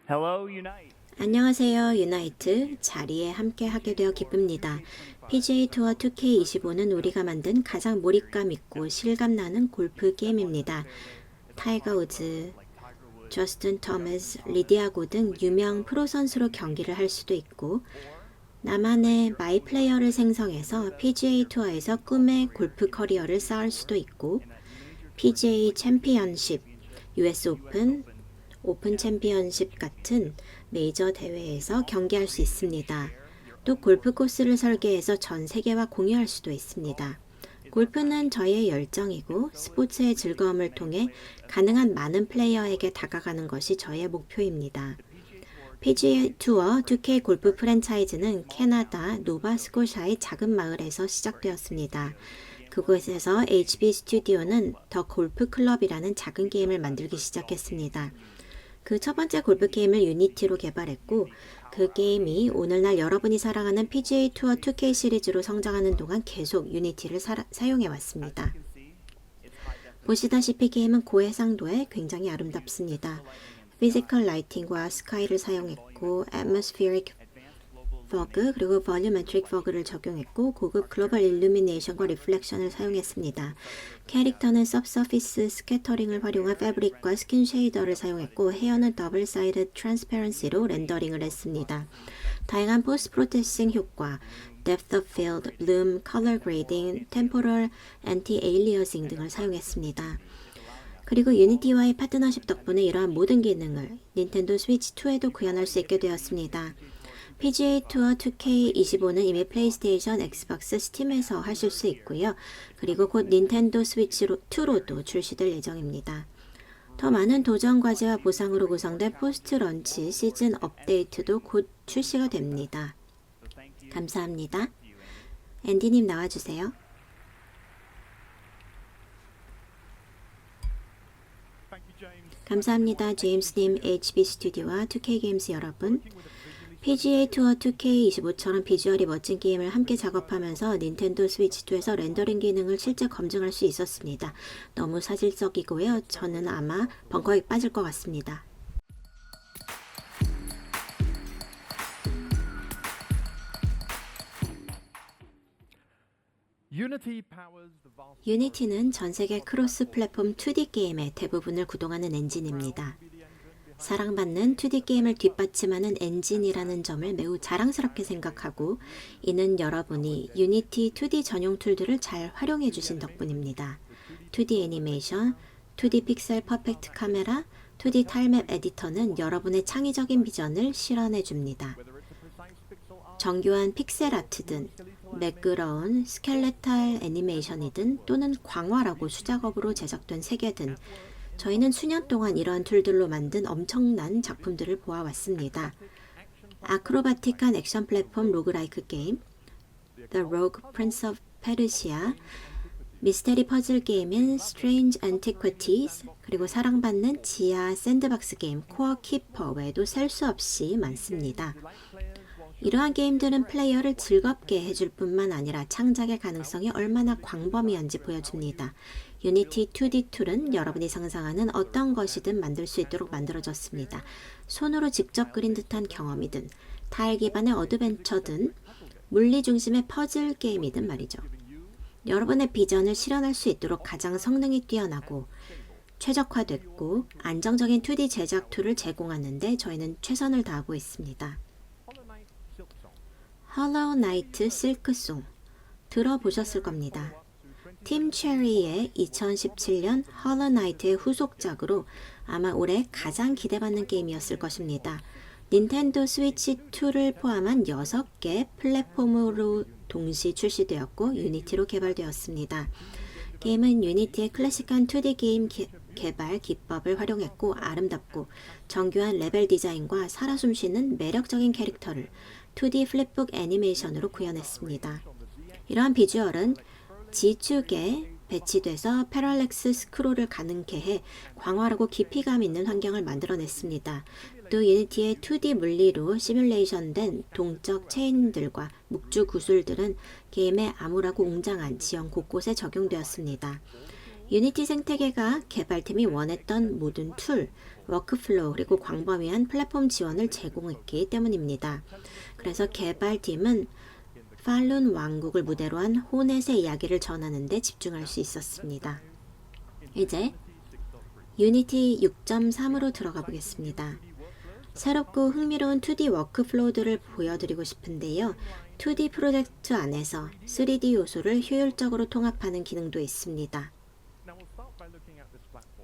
Hello, Unite. 안녕하세요. 유나이트 자리에 함께 하게 되어 기쁩니다. PGA 투어 2K25는 우리가 만든 가장 몰입감 있고 실감나는 골프 게임입니다. 타이거 우즈, 저스틴 토머스, 리디아고 등 유명 프로 선수로 경기를 할 수도 있고 나만의 마이 플레이어를 생성해서 PGA 투어에서 꿈의 골프 커리어를 쌓을 수도 있고 PGA 챔피언십, US 오픈, 오픈 챔피언십 같은 메이저 대회에서 경기할 수 있습니다. 또 골프 코스를 설계해서 전 세계와 공유할 수도 있습니다. 골프는 저의 열정이고 스포츠의 즐거움을 통해 가능한 많은 플레이어에게 다가가는 것이 저의 목표입니다. PGA 투어 2K 골프 프랜차이즈는 캐나다 노바스코샤의 작은 마을에서 시작되었습니다. 그곳에서 HB 스튜디오는 더 골프 클럽이라는 작은 게임을 만들기 시작했습니다. 그 첫 번째 골프 게임을 유니티로 개발했고 그 게임이 오늘날 여러분이 사랑하는 PGA 투어 2K 시리즈로 성장하는 동안 계속 유니티를 사용해 왔습니다. 보시다시피 게임은 고해상도에 굉장히 아름답습니다. 피지컬 라이팅과 스카이를 사용했고 atmospheric fog 그리고 volumetric fog를 적용했고 고급 글로벌 일루미네이션과 리플렉션을 사용했습니다. 캐릭터는 subsurface 스캐터링을 활용한 패브릭과 스킨 쉐이더를 사용했고 헤어는 더블 사이드 트랜스페런시로 렌더링을 했습니다. 다양한 포스트 프로세싱 효과, depth of field, bloom, color grading, temporal anti-aliasing 등을 사용했습니다. 그리고 유니티와의 파트너십 덕분에 이러한 모든 기능을 닌텐도 스위치 2에도 구현할 수 있게 되었습니다. PGA 투어 2K25는 이미 플레이스테이션, 엑스박스, 스팀에서 하실 수 있고요. 그리고 곧 닌텐도 스위치 2로도 출시될 예정입니다. 더 많은 도전 과제와 보상으로 구성된 포스트 런치 시즌 업데이트도 곧 출시가 됩니다. 감사합니다. 앤디님 나와주세요. 감사합니다. 제임스님, HB 스튜디오와 2K 게임스 여러분. PGA 투어 2K25처럼 비주얼이 멋진 게임을 함께 작업하면서 닌텐도 스위치 2에서 렌더링 기능을 실제 검증할 수 있었습니다. 너무 사실적이고요. 저는 아마 벙커에 빠질 것 같습니다. 유니티는 전세계 크로스 플랫폼 2D 게임의 대부분을 구동하는 엔진입니다. 사랑받는 2D 게임을 뒷받침하는 엔진이라는 점을 매우 자랑스럽게 생각하고 이는 여러분이 유니티 2D 전용 툴들을 잘 활용해 주신 덕분입니다. 2D 애니메이션, 2D 픽셀 퍼펙트 카메라, 2D 타일맵 에디터는 여러분의 창의적인 비전을 실현해 줍니다. 정교한 픽셀 아트든 매끄러운 스켈레탈 애니메이션이든 또는 광활하고 수작업으로 제작된 세계든 저희는 수년 동안 이러한 툴들로 만든 엄청난 작품들을 보아왔습니다. 아크로바틱한 액션 플랫폼 로그라이크 게임, The Rogue Prince of Persia, 미스테리 퍼즐 게임인 Strange Antiquities, 그리고 사랑받는 지하 샌드박스 게임 코어 키퍼 외에도 셀 수 없이 많습니다. 이러한 게임들은 플레이어를 즐겁게 해줄 뿐만 아니라 창작의 가능성이 얼마나 광범위한지 보여줍니다. 유니티 2D 툴은 여러분이 상상하는 어떤 것이든 만들 수 있도록 만들어졌습니다. 손으로 직접 그린 듯한 경험이든 타일 기반의 어드벤처든 물리 중심의 퍼즐 게임이든 말이죠. 여러분의 비전을 실현할 수 있도록 가장 성능이 뛰어나고 최적화됐고 안정적인 2D 제작 툴을 제공하는데 저희는 최선을 다하고 있습니다. 홀로우 나이트 실크송 들어보셨을 겁니다. 팀 체리의 2017년 홀로우 나이트의 후속작으로 아마 올해 가장 기대받는 게임이었을 것입니다. 닌텐도 스위치 2를 포함한 6개 플랫폼으로 동시 출시되었고 유니티로 개발되었습니다. 게임은 유니티의 클래식한 2D 게임 개발 기법을 활용했고 아름답고 정교한 레벨 디자인과 살아 숨쉬는 매력적인 캐릭터를 2D 플립북 애니메이션으로 구현했습니다. 이러한 비주얼은 G축에 배치돼서 패럴렉스 스크롤을 가능케 해 광활하고 깊이감 있는 환경을 만들어냈습니다. 또 유니티의 2D 물리로 시뮬레이션된 동적 체인들과 묵주 구슬들은 게임의 암울하고 웅장한 지형 곳곳에 적용되었습니다. 유니티 생태계가 개발팀이 원했던 모든 툴, 워크플로우 그리고 광범위한 플랫폼 지원을 제공했기 때문입니다. 그래서 개발팀은 팔룬 왕국을 무대로 한 호넷의 이야기를 전하는 데 집중할 수 있었습니다. 이제 유니티 6.3으로 들어가 보겠습니다. 새롭고 흥미로운 2D 워크플로우들을 보여드리고 싶은데요. 2D 프로젝트 안에서 3D 요소를 효율적으로 통합하는 기능도 있습니다.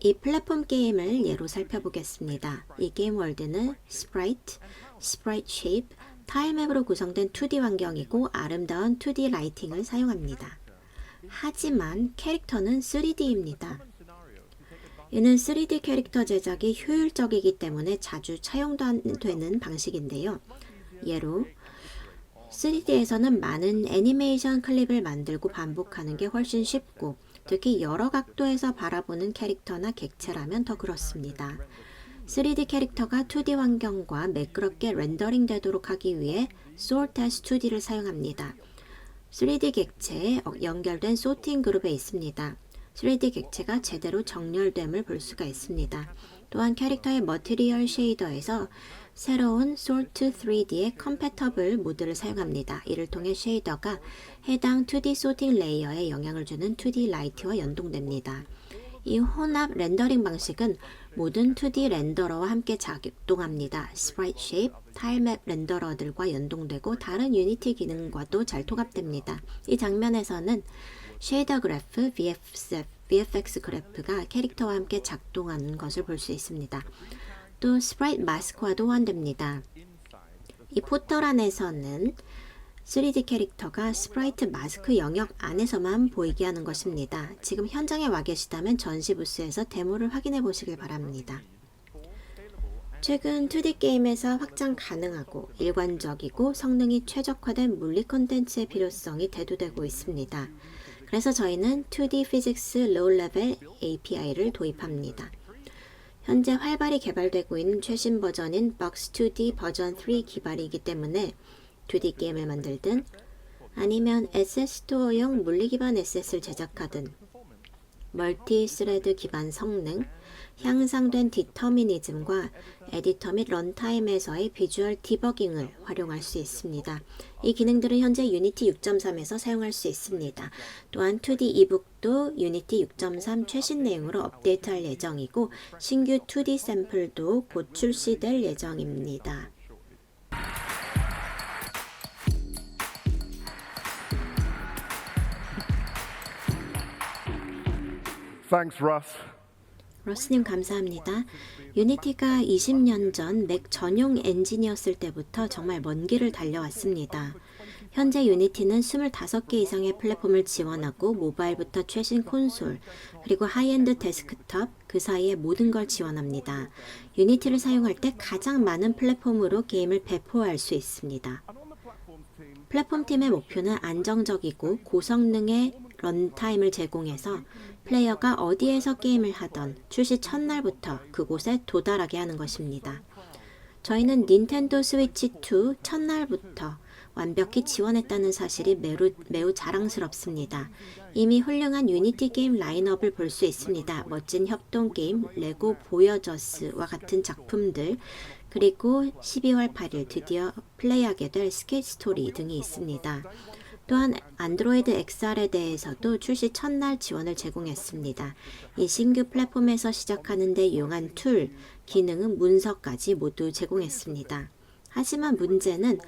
이 플랫폼 게임을 예로 살펴보겠습니다. 이 게임 월드는 스프라이트, 스프라이트 쉐입, 타일맵으로 구성된 2D 환경이고 아름다운 2D 라이팅을 사용합니다. 하지만 캐릭터는 3D입니다. 이는 3D 캐릭터 제작이 효율적이기 때문에 자주 차용되는 방식인데요. 예로 3D에서는 많은 애니메이션 클립을 만들고 반복하는 게 훨씬 쉽고 특히 여러 각도에서 바라보는 캐릭터나 객체라면 더 그렇습니다. 3D 캐릭터가 2D 환경과 매끄럽게 렌더링 되도록 하기 위해 Sort as 2D를 사용합니다. 3D 객체에 연결된 소팅 그룹에 있습니다. 3D 객체가 제대로 정렬됨을 볼 수가 있습니다. 또한 캐릭터의 머티리얼 쉐이더에서 새로운 Sort 3D의 Compatible 모드를 사용합니다. 이를 통해 쉐이더가 해당 2D 소팅 레이어에 영향을 주는 2D 라이트와 연동됩니다. 이 혼합 렌더링 방식은 모든 2D 렌더러와 함께 작동합니다. 스프라이트 쉐입, 타일맵 렌더러들과 연동되고 다른 유니티 기능과도 잘 통합됩니다. 이 장면에서는 쉐이더 그래프, VFX 그래프가 캐릭터와 함께 작동하는 것을 볼 수 있습니다. 또 스프라이트 마스크와도 호환됩니다. 이 포털 안에서는 3D 캐릭터가 스프라이트 마스크 영역 안에서만 보이게 하는 것입니다. 지금 현장에 와 계시다면 전시 부스에서 데모를 확인해 보시길 바랍니다. 최근 2D 게임에서 확장 가능하고 일관적이고 성능이 최적화된 물리 콘텐츠의 필요성이 대두되고 있습니다. 그래서 저희는 2D 피직스 로우 레벨 API를 도입합니다. 현재 활발히 개발되고 있는 최신 버전인 Box2D 버전 3 기반이기 때문에 2D 게임을 만들든 아니면 SS스토어용 물리 기반 에셋을 제작하든 멀티 스레드 기반 성능, 향상된 디터미니즘과 에디터 및 런타임에서의 비주얼 디버깅을 활용할 수 있습니다. 이 기능들은 현재 유니티 6.3에서 사용할 수 있습니다. 또한 2D 이북도 유니티 6.3 최신 내용으로 업데이트할 예정이고 신규 2D 샘플도 곧 출시될 예정입니다. Thanks, Russ. 러스님 감사합니다. 유니티가 20년 전 맥 전용 엔진이었을 때부터 정말 먼 길을 달려왔습니다. 현재 유니티는 25개 이상의 플랫폼을 지원하고 모바일부터 최신 콘솔, 그리고 하이엔드 데스크톱, 그 사이에 모든 걸 지원합니다. 유니티를 사용할 때 가장 많은 플랫폼으로 게임을 배포할 수 있습니다. 플랫폼팀의 목표는 안정적이고 고성능의 런타임을 제공해서 플레이어가 어디에서 게임을 하던 출시 첫날부터 그곳에 도달하게 하는 것입니다. 저희는 닌텐도 스위치 2 첫날부터 완벽히 지원했다는 사실이 매우 자랑스럽습니다. 이미 훌륭한 유니티 게임 라인업을 볼 수 있습니다. 멋진 협동 게임, 레고 보여저스와 같은 작품들, 그리고 12월 8일 드디어 플레이하게 될 스케이트 스토리 등이 있습니다. 또한 안드로이드 XR에 대해서도 출시 첫날 지원을 제공했습니다. 이 신규 플랫폼에서 시작하는 데 유용한 툴, 기능은 문서까지 모두 제공했습니다. 하지만 문제는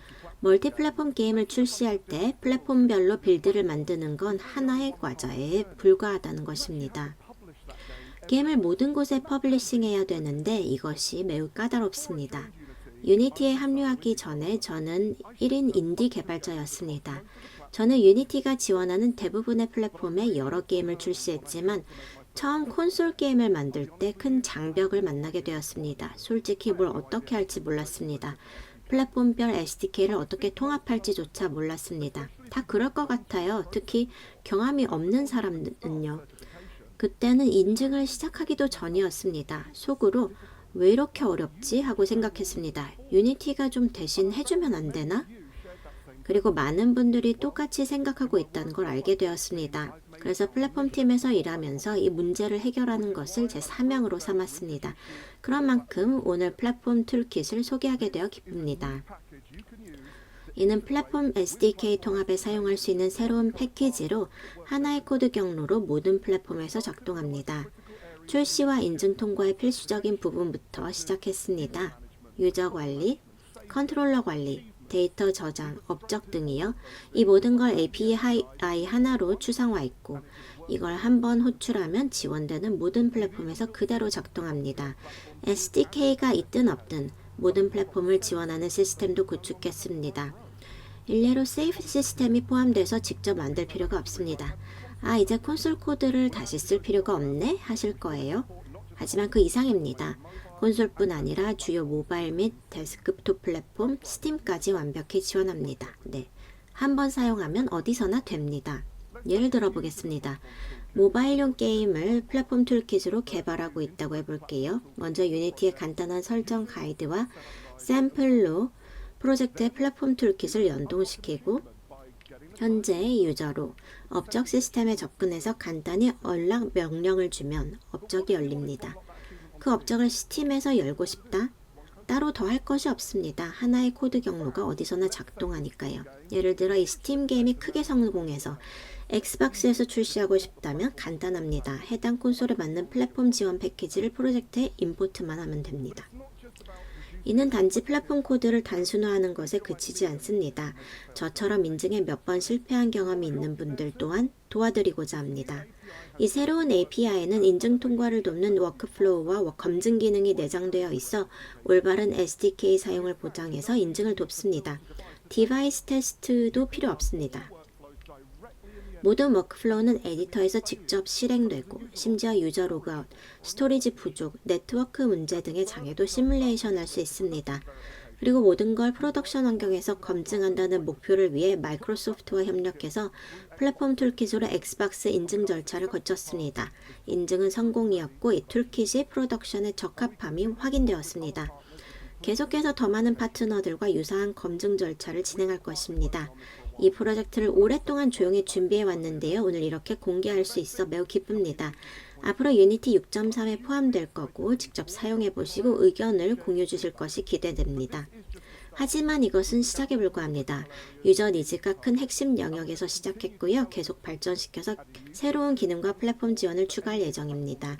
멀티 플랫폼 게임을 출시할 때 플랫폼별로 빌드를 만드는 건 하나의 과제에 불과하다는 것입니다. 게임을 모든 곳에 퍼블리싱해야 되는데 이것이 매우 까다롭습니다. 유니티에 합류하기 전에 저는 1인 인디 개발자였습니다. 저는 유니티가 지원하는 대부분의 플랫폼에 여러 게임을 출시했지만 처음 콘솔 게임을 만들 때 큰 장벽을 만나게 되었습니다. 솔직히 뭘 어떻게 할지 몰랐습니다. 플랫폼별 SDK를 어떻게 통합할지조차 몰랐습니다. 다 그럴 것 같아요. 특히 경험이 없는 사람은요. 그때는 인증을 시작하기도 전이었습니다. 속으로 왜 이렇게 어렵지? 하고 생각했습니다. 유니티가 좀 대신 해주면 안 되나? 그리고 많은 분들이 똑같이 생각하고 있다는 걸 알게 되었습니다. 그래서 플랫폼 팀에서 일하면서 이 문제를 해결하는 것을 제 사명으로 삼았습니다. 그런 만큼 오늘 플랫폼 툴킷을 소개하게 되어 기쁩니다. 이는 플랫폼 SDK 통합에 사용할 수 있는 새로운 패키지로 하나의 코드 경로로 모든 플랫폼에서 작동합니다. 출시와 인증 통과의 필수적인 부분부터 시작했습니다. 유저 관리, 컨트롤러 관리, 데이터 저장, 업적 등이요. 이 모든 걸 API 하나로 추상화했고 이걸 한번 호출하면 지원되는 모든 플랫폼에서 그대로 작동합니다. SDK가 있든 없든 모든 플랫폼을 지원하는 시스템도 구축했습니다. 일례로 세이프 시스템이 포함돼서 직접 만들 필요가 없습니다. 이제 콘솔 코드를 다시 쓸 필요가 없네 하실 거예요. 하지만 그 이상입니다. 콘솔뿐 아니라 주요 모바일 및 데스크톱 플랫폼, 스팀까지 완벽히 지원합니다. 네, 한번 사용하면 어디서나 됩니다. 예를 들어 보겠습니다. 모바일용 게임을 플랫폼 툴킷으로 개발하고 있다고 해볼게요. 먼저 유니티의 간단한 설정 가이드와 샘플로 프로젝트의 플랫폼 툴킷을 연동시키고 현재 유저로 업적 시스템에 접근해서 간단히 연락 명령을 주면 업적이 열립니다. 그 업적을 스팀에서 열고 싶다? 따로 더 할 것이 없습니다. 하나의 코드 경로가 어디서나 작동하니까요. 예를 들어 이 스팀 게임이 크게 성공해서 엑스박스에서 출시하고 싶다면 간단합니다. 해당 콘솔에 맞는 플랫폼 지원 패키지를 프로젝트에 임포트만 하면 됩니다. 이는 단지 플랫폼 코드를 단순화하는 것에 그치지 않습니다. 저처럼 인증에 몇 번 실패한 경험이 있는 분들 또한 도와드리고자 합니다. 이 새로운 API에는 인증 통과를 돕는 워크플로우와 검증 기능이 내장되어 있어 올바른 SDK 사용을 보장해서 인증을 돕습니다. 디바이스 테스트도 필요 없습니다. 모든 워크플로우는 에디터에서 직접 실행되고 심지어 유저 로그아웃, 스토리지 부족, 네트워크 문제 등의 장애도 시뮬레이션 할 수 있습니다. 그리고 모든 걸 프로덕션 환경에서 검증한다는 목표를 위해 마이크로소프트와 협력해서 플랫폼 툴킷으로 엑스박스 인증 절차를 거쳤습니다. 인증은 성공이었고 이 툴킷이 프로덕션에 적합함이 확인되었습니다. 계속해서 더 많은 파트너들과 유사한 검증 절차를 진행할 것입니다. 이 프로젝트를 오랫동안 조용히 준비해 왔는데요. 오늘 이렇게 공개할 수 있어 매우 기쁩니다. 앞으로 유니티 6.3에 포함될 거고 직접 사용해 보시고 의견을 공유 주실 것이 기대됩니다. 하지만 이것은 시작에 불과합니다. 유저 니즈가 큰 핵심 영역에서 시작했고요. 계속 발전시켜서 새로운 기능과 플랫폼 지원을 추가할 예정입니다.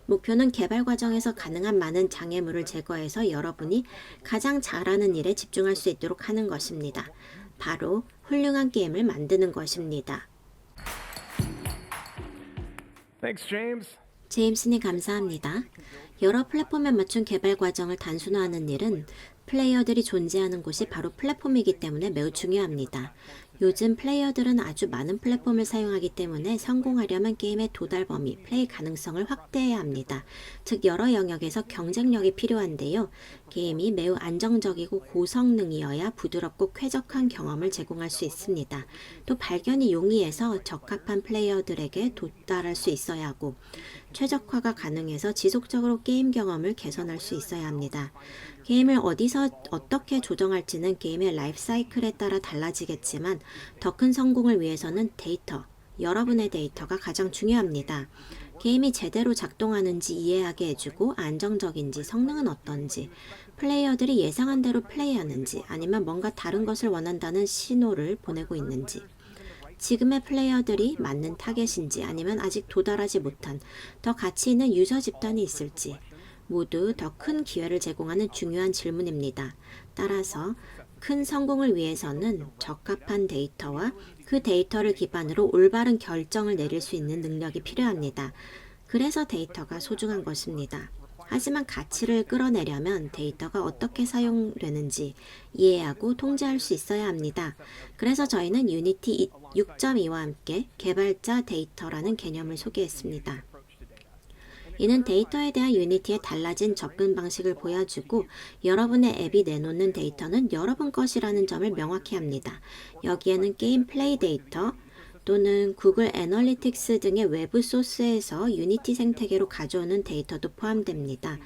목표는 개발 과정에서 가능한 많은 장애물을 제거해서 여러분이 가장 잘하는 일에 집중할 수 있도록 하는 것입니다. 바로 훌륭한 게임을 만드는 것입니다. Thanks, James. 제임스님 감사합니다. 여러 플랫폼에 맞춘 개발 과정을 단순화하는 일은 플레이어들이 존재하는 곳이 바로 플랫폼이기 때문에 매우 중요합니다. 요즘 플레이어들은 아주 많은 플랫폼을 사용하기 때문에 성공하려면 게임의 도달 범위, 플레이 가능성을 확대해야 합니다. 즉 여러 영역에서 경쟁력이 필요한데요. 게임이 매우 안정적이고 고성능이어야 부드럽고 쾌적한 경험을 제공할 수 있습니다. 또 발견이 용이해서 적합한 플레이어들에게 도달할 수 있어야 하고 최적화가 가능해서 지속적으로 게임 경험을 개선할 수 있어야 합니다. 게임을 어디서 어떻게 조정할지는 게임의 라이프 사이클에 따라 달라지겠지만 더 큰 성공을 위해서는 데이터, 여러분의 데이터가 가장 중요합니다. 게임이 제대로 작동하는지 이해하게 해주고 안정적인지 성능은 어떤지 플레이어들이 예상한 대로 플레이하는지 아니면 뭔가 다른 것을 원한다는 신호를 보내고 있는지 지금의 플레이어들이 맞는 타겟인지 아니면 아직 도달하지 못한 더 가치 있는 유저 집단이 있을지 모두 더 큰 기회를 제공하는 중요한 질문입니다. 따라서 큰 성공을 위해서는 적합한 데이터와 그 데이터를 기반으로 올바른 결정을 내릴 수 있는 능력이 필요합니다. 그래서 데이터가 소중한 것입니다. 하지만 가치를 끌어내려면 데이터가 어떻게 사용되는지 이해하고 통제할 수 있어야 합니다. 그래서 저희는 유니티 6.2와 함께 개발자 데이터라는 개념을 소개했습니다. 이는 데이터에 대한 유니티의 달라진 접근 방식을 보여주고 여러분의 앱이 내놓는 데이터는 여러분 것이라는 점을 명확히 합니다. 여기에는 게임 플레이 데이터 또는 구글 애널리틱스 등의 외부 소스에서 유니티 생태계로 가져오는 데이터도 포함됩니다.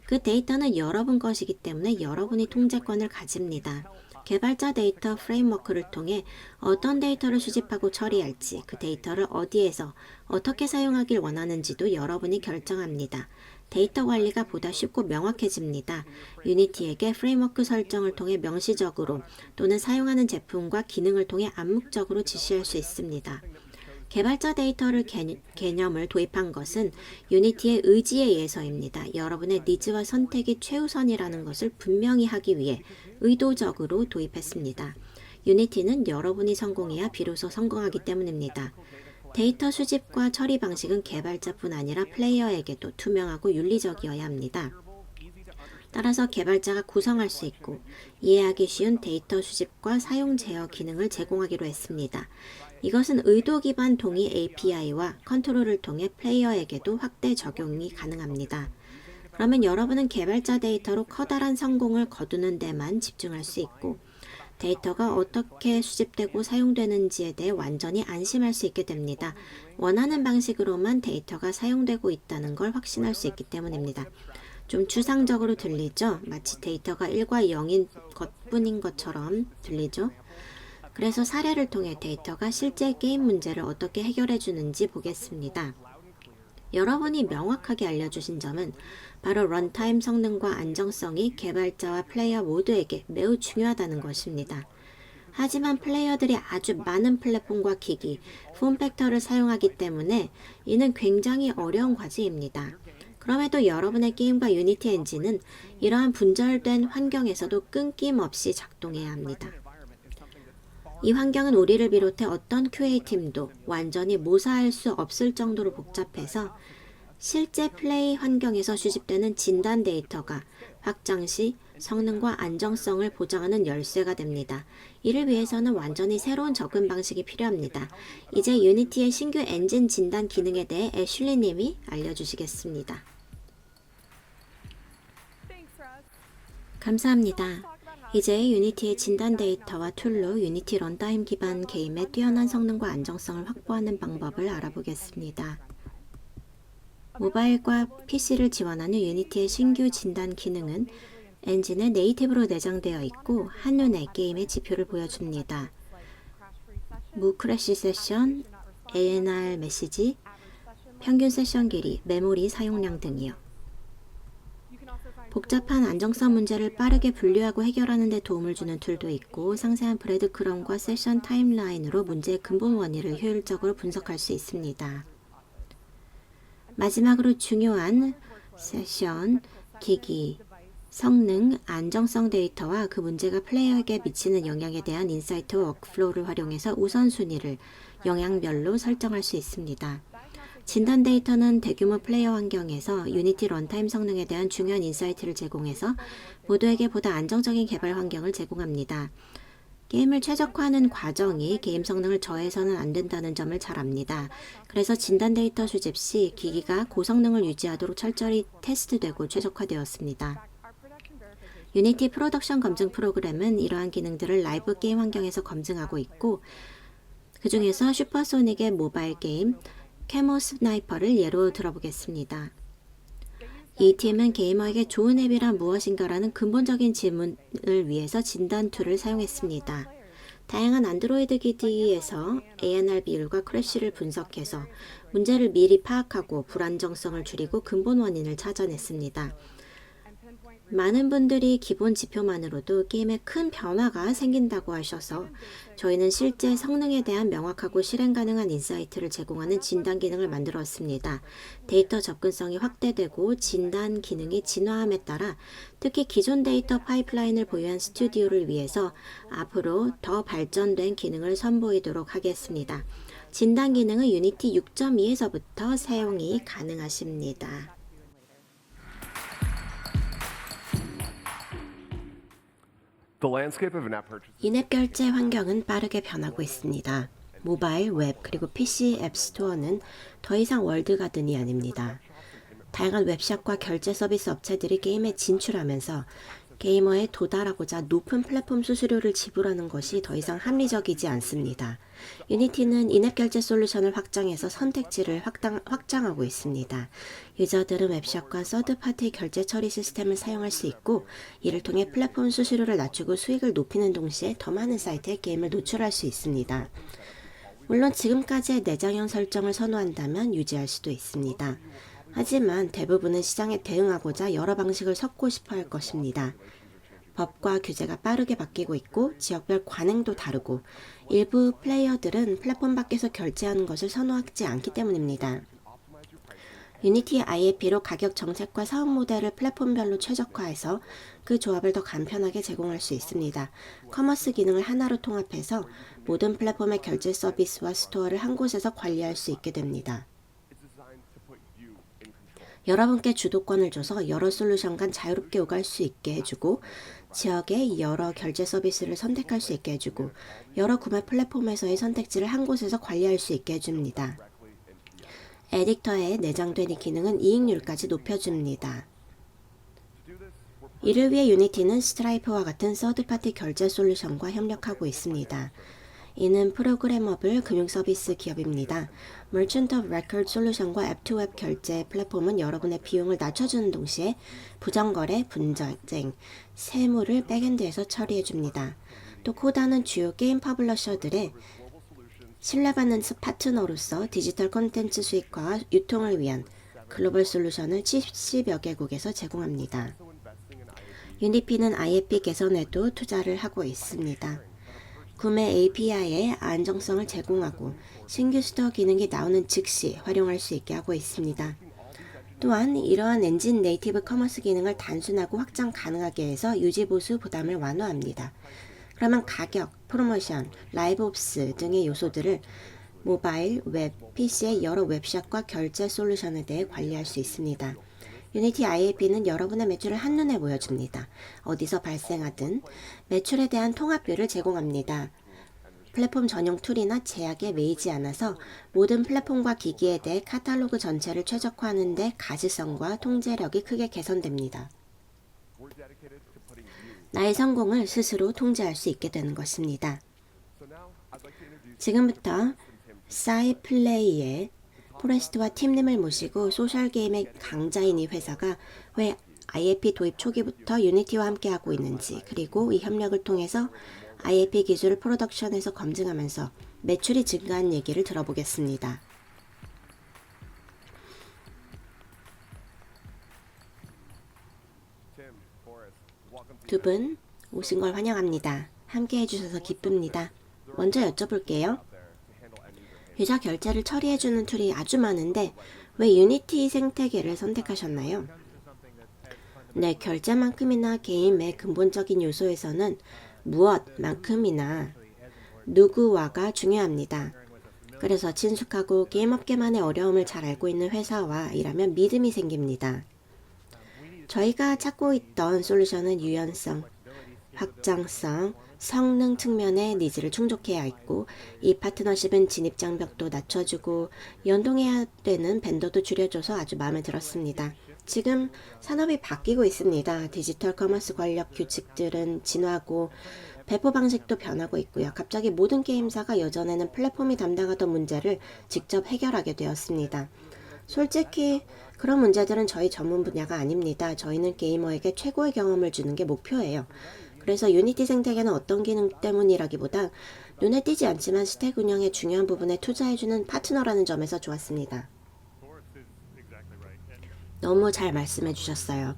그 데이터는 여러분 것이기 때문에 여러분이 통제권을 가집니다. 개발자 데이터 프레임워크를 통해 어떤 데이터를 수집하고 처리할지, 그 데이터를 어디에서 어떻게 사용하길 원하는지도 여러분이 결정합니다. 데이터 관리가 보다 쉽고 명확해집니다. 유니티에게 프레임워크 설정을 통해 명시적으로 또는 사용하는 제품과 기능을 통해 암묵적으로 지시할 수 있습니다. 개발자 데이터를 개념을 도입한 것은 유니티의 의지에 의해서입니다. 여러분의 니즈와 선택이 최우선이라는 것을 분명히 하기 위해 의도적으로 도입했습니다. 유니티는 여러분이 성공해야 비로소 성공하기 때문입니다. 데이터 수집과 처리 방식은 개발자뿐 아니라 플레이어에게도 투명하고 윤리적이어야 합니다. 따라서 개발자가 구성할 수 있고 이해하기 쉬운 데이터 수집과 사용 제어 기능을 제공하기로 했습니다. 이것은 의도 기반 동의 API와 컨트롤을 통해 플레이어에게도 확대 적용이 가능합니다. 그러면 여러분은 개발자 데이터로 커다란 성공을 거두는 데만 집중할 수 있고 데이터가 어떻게 수집되고 사용되는지에 대해 완전히 안심할 수 있게 됩니다. 원하는 방식으로만 데이터가 사용되고 있다는 걸 확신할 수 있기 때문입니다. 좀 추상적으로 들리죠? 마치 데이터가 1과 0인 것뿐인 것처럼 들리죠? 그래서 사례를 통해 데이터가 실제 게임 문제를 어떻게 해결해 주는지 보겠습니다. 여러분이 명확하게 알려주신 점은 바로 런타임 성능과 안정성이 개발자와 플레이어 모두에게 매우 중요하다는 것입니다. 하지만 플레이어들이 아주 많은 플랫폼과 기기, 폼팩터를 사용하기 때문에 이는 굉장히 어려운 과제입니다. 그럼에도 여러분의 게임과 유니티 엔진은 이러한 분절된 환경에서도 끊김없이 작동해야 합니다. 이 환경은 우리를 비롯해 어떤 QA팀도 완전히 모사할 수 없을 정도로 복잡해서 실제 플레이 환경에서 수집되는 진단 데이터가 확장 시 성능과 안정성을 보장하는 열쇠가 됩니다. 이를 위해서는 완전히 새로운 접근 방식이 필요합니다. 이제 유니티의 신규 엔진 진단 기능에 대해 애슐리 님이 알려주시겠습니다. 감사합니다. 이제 유니티의 진단 데이터와 툴로 유니티 런타임 기반 게임의 뛰어난 성능과 안정성을 확보하는 방법을 알아보겠습니다. 모바일과 PC를 지원하는 유니티의 신규 진단 기능은 엔진에 네이티브로 내장되어 있고 한눈에 게임의 지표를 보여줍니다. 무 크래시 세션, ANR 메시지, 평균 세션 길이, 메모리 사용량 등이요. 복잡한 안정성 문제를 빠르게 분류하고 해결하는 데 도움을 주는 툴도 있고 상세한 브레드크럼과 세션 타임라인으로 문제의 근본 원인을 효율적으로 분석할 수 있습니다. 마지막으로 중요한 세션, 기기, 성능, 안정성 데이터와 그 문제가 플레이어에게 미치는 영향에 대한 인사이트 워크플로우를 활용해서 우선순위를 영향별로 설정할 수 있습니다. 진단 데이터는 대규모 플레이어 환경에서 유니티 런타임 성능에 대한 중요한 인사이트를 제공해서 모두에게 보다 안정적인 개발 환경을 제공합니다. 게임을 최적화하는 과정이 게임 성능을 저해서는 안 된다는 점을 잘 압니다. 그래서 진단 데이터 수집 시 기기가 고성능을 유지하도록 철저히 테스트되고 최적화되었습니다. 유니티 프로덕션 검증 프로그램은 이러한 기능들을 라이브 게임 환경에서 검증하고 있고, 그 중에서 슈퍼소닉의 모바일 게임 캐모 스나이퍼를 예로 들어보겠습니다. 이 팀은 게이머에게 좋은 앱이란 무엇인가라는 근본적인 질문을 위해서 진단 툴을 사용했습니다. 다양한 안드로이드 기기에서 ANR 비율과 크래쉬를 분석해서 문제를 미리 파악하고 불안정성을 줄이고 근본 원인을 찾아냈습니다. 많은 분들이 기본 지표만으로도 게임에 큰 변화가 생긴다고 하셔서 저희는 실제 성능에 대한 명확하고 실행 가능한 인사이트를 제공하는 진단 기능을 만들었습니다. 데이터 접근성이 확대되고 진단 기능이 진화함에 따라 특히 기존 데이터 파이프라인을 보유한 스튜디오를 위해서 앞으로 더 발전된 기능을 선보이도록 하겠습니다. 진단 기능은 유니티 6.2에서부터 사용이 가능하십니다. 인앱 결제 환경은 빠르게 변하고 있습니다. 모바일, 웹, 그리고 PC 앱 스토어는 더 이상 월드가든이 아닙니다. 다양한 웹샵과 결제 서비스 업체들이 게임에 진출하면서 게이머에 도달하고자 높은 플랫폼 수수료를 지불하는 것이 더 이상 합리적이지 않습니다. 유니티는 인앱 결제 솔루션을 확장해서 선택지를 확장하고 있습니다. 유저들은 웹샵과 서드파티 결제 처리 시스템을 사용할 수 있고, 이를 통해 플랫폼 수수료를 낮추고 수익을 높이는 동시에 더 많은 사이트에 게임을 노출할 수 있습니다. 물론 지금까지의 내장형 설정을 선호한다면 유지할 수도 있습니다. 하지만 대부분은 시장에 대응하고자 여러 방식을 섞고 싶어 할 것입니다. 법과 규제가 빠르게 바뀌고 있고 지역별 관행도 다르고 일부 플레이어들은 플랫폼 밖에서 결제하는 것을 선호하지 않기 때문입니다. 유니티 IAP로 가격 정책과 사업 모델을 플랫폼별로 최적화해서 그 조합을 더 간편하게 제공할 수 있습니다. 커머스 기능을 하나로 통합해서 모든 플랫폼의 결제 서비스와 스토어를 한 곳에서 관리할 수 있게 됩니다. 여러분께 주도권을 줘서 여러 솔루션 간 자유롭게 오갈 수 있게 해주고, 지역의 여러 결제 서비스를 선택할 수 있게 해주고, 여러 구매 플랫폼에서의 선택지를 한 곳에서 관리할 수 있게 해줍니다. 에딕터에 내장된 이 기능은 이익률까지 높여줍니다. 이를 위해 유니티는 스트라이프와 같은 서드파티 결제 솔루션과 협력하고 있습니다. 이는 프로그래머블 금융서비스 기업입니다. Merchant of Record 솔루션과 앱-투-앱 결제 플랫폼은 여러분의 비용을 낮춰주는 동시에 부정거래, 분쟁, 세무를 백엔드에서 처리해줍니다. 또 코다는 주요 게임 퍼블러셔들의 신뢰받는 파트너로서 디지털 콘텐츠 수익화와 유통을 위한 글로벌 솔루션을 70여 개국에서 제공합니다. 유니피는 IAP 개선에도 투자를 하고 있습니다. 구매 API의 안정성을 제공하고 신규 스토어 기능이 나오는 즉시 활용할 수 있게 하고 있습니다. 또한 이러한 엔진 네이티브 커머스 기능을 단순하고 확장 가능하게 해서 유지보수 부담을 완화합니다. 그러면 가격, 프로모션, 라이브 옵스 등의 요소들을 모바일, 웹, PC의 여러 웹샵과 결제 솔루션에 대해 관리할 수 있습니다. 유니티 IAP는 여러분의 매출을 한눈에 보여줍니다. 어디서 발생하든 매출에 대한 통합뷰를 제공합니다. 플랫폼 전용 툴이나 제약에 매이지 않아서 모든 플랫폼과 기기에 대해 카탈로그 전체를 최적화하는 데 가시성과 통제력이 크게 개선됩니다. 나의 성공을 스스로 통제할 수 있게 되는 것입니다. 지금부터 사이플레이의 포레스트와 팀님을 모시고 소셜게임의 강자인 이 회사가 왜 IAP 도입 초기부터 유니티와 함께하고 있는지, 그리고 이 협력을 통해서 IAP 기술을 프로덕션에서 검증하면서 매출이 증가한 얘기를 들어보겠습니다. 두 분 오신 걸 환영합니다. 함께 해주셔서 기쁩니다. 먼저 여쭤볼게요. 유저 결제를 처리해주는 툴이 아주 많은데 왜 유니티 생태계를 선택하셨나요? 네, 결제만큼이나 게임의 근본적인 요소에서는 무엇만큼이나 누구와가 중요합니다. 그래서 친숙하고 게임업계만의 어려움을 잘 알고 있는 회사와 일하면 믿음이 생깁니다. 저희가 찾고 있던 솔루션은 유연성, 확장성, 성능 측면의 니즈를 충족해야 했고 이 파트너십은 진입 장벽도 낮춰주고 연동해야 되는 벤더도 줄여줘서 아주 마음에 들었습니다. 지금 산업이 바뀌고 있습니다. 디지털 커머스 권력 규칙들은 진화하고 배포 방식도 변하고 있고요. 갑자기 모든 게임사가 예전에는 플랫폼이 담당하던 문제를 직접 해결하게 되었습니다. 솔직히 그런 문제들은 저희 전문 분야가 아닙니다. 저희는 게이머에게 최고의 경험을 주는 게 목표예요. 그래서 유니티 생태계는 어떤 기능 때문이라기보다 눈에 띄지 않지만 스택 운영의 중요한 부분에 투자해주는 파트너라는 점에서 좋았습니다. 너무 잘 말씀해 주셨어요.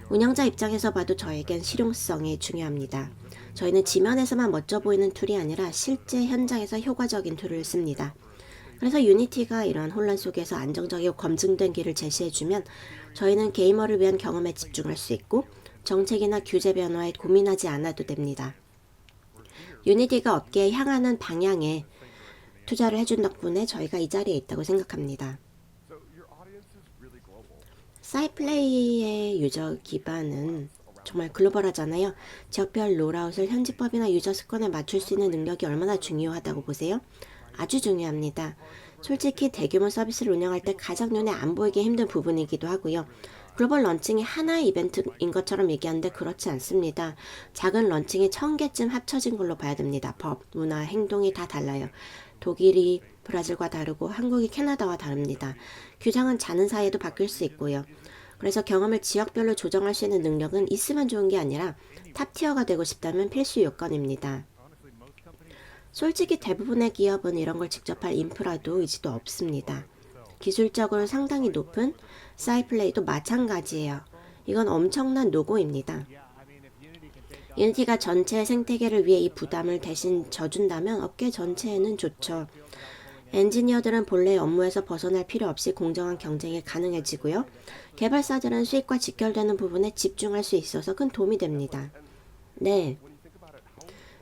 운영자 입장에서 봐도 저에겐 실용성이 중요합니다. 저희는 지면에서만 멋져 보이는 툴이 아니라 실제 현장에서 효과적인 툴을 씁니다. 그래서 유니티가 이러한 혼란 속에서 안정적이고 검증된 길을 제시해주면 저희는 게이머를 위한 경험에 집중할 수 있고 정책이나 규제 변화에 고민하지 않아도 됩니다. 유니티가 업계에 향하는 방향에 투자를 해준 덕분에 저희가 이 자리에 있다고 생각합니다. 사이플레이의 유저 기반은 정말 글로벌하잖아요. 지역별 롤아웃을 현지법이나 유저 습관에 맞출 수 있는 능력이 얼마나 중요하다고 보세요? 아주 중요합니다. 솔직히 대규모 서비스를 운영할 때 가장 눈에 안 보이기 힘든 부분이기도 하고요. 글로벌 런칭이 하나의 이벤트인 것처럼 얘기하는데 그렇지 않습니다. 작은 런칭이 1000개쯤 합쳐진 걸로 봐야 됩니다. 법, 문화, 행동이 다 달라요. 독일이 브라질과 다르고 한국이 캐나다와 다릅니다. 규정은 자는 사이에도 바뀔 수 있고요. 그래서 경험을 지역별로 조정할 수 있는 능력은 있으면 좋은 게 아니라 탑티어가 되고 싶다면 필수 요건입니다. 솔직히 대부분의 기업은 이런 걸 직접 할 인프라도 의지도 없습니다. 기술적으로 상당히 높은 사이플레이도 마찬가지예요. 이건 엄청난 노고입니다. 유니티가 전체 생태계를 위해 이 부담을 대신 져준다면 업계 전체에는 좋죠. 엔지니어들은 본래의 업무에서 벗어날 필요 없이 공정한 경쟁이 가능해지고요. 개발사들은 수익과 직결되는 부분에 집중할 수 있어서 큰 도움이 됩니다. 네.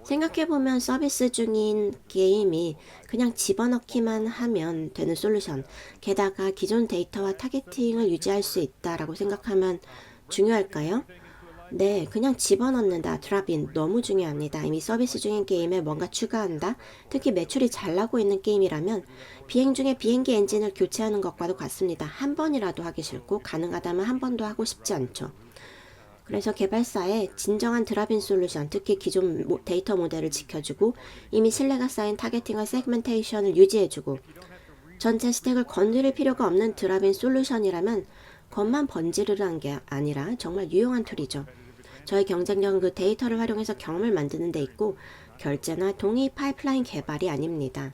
생각해보면 서비스 중인 게임이 그냥 집어넣기만 하면 되는 솔루션, 게다가 기존 데이터와 타겟팅을 유지할 수 있다라고 생각하면 중요할까요? 네, 그냥 집어넣는다, 드랍인 너무 중요합니다. 이미 서비스 중인 게임에 뭔가 추가한다, 특히 매출이 잘 나고 있는 게임이라면 비행 중에 비행기 엔진을 교체하는 것과도 같습니다. 한 번이라도 하기 싫고 가능하다면 한 번도 하고 싶지 않죠. 그래서 개발사의 진정한 드랍인 솔루션, 특히 기존 데이터 모델을 지켜주고 이미 신뢰가 쌓인 타겟팅과 세그멘테이션을 유지해주고 전체 스택을 건드릴 필요가 없는 드랍인 솔루션이라면 겉만 번지르르한 게 아니라 정말 유용한 툴이죠. 저희 경쟁력은 그 데이터를 활용해서 경험을 만드는 데 있고 결제나 동의 파이프라인 개발이 아닙니다.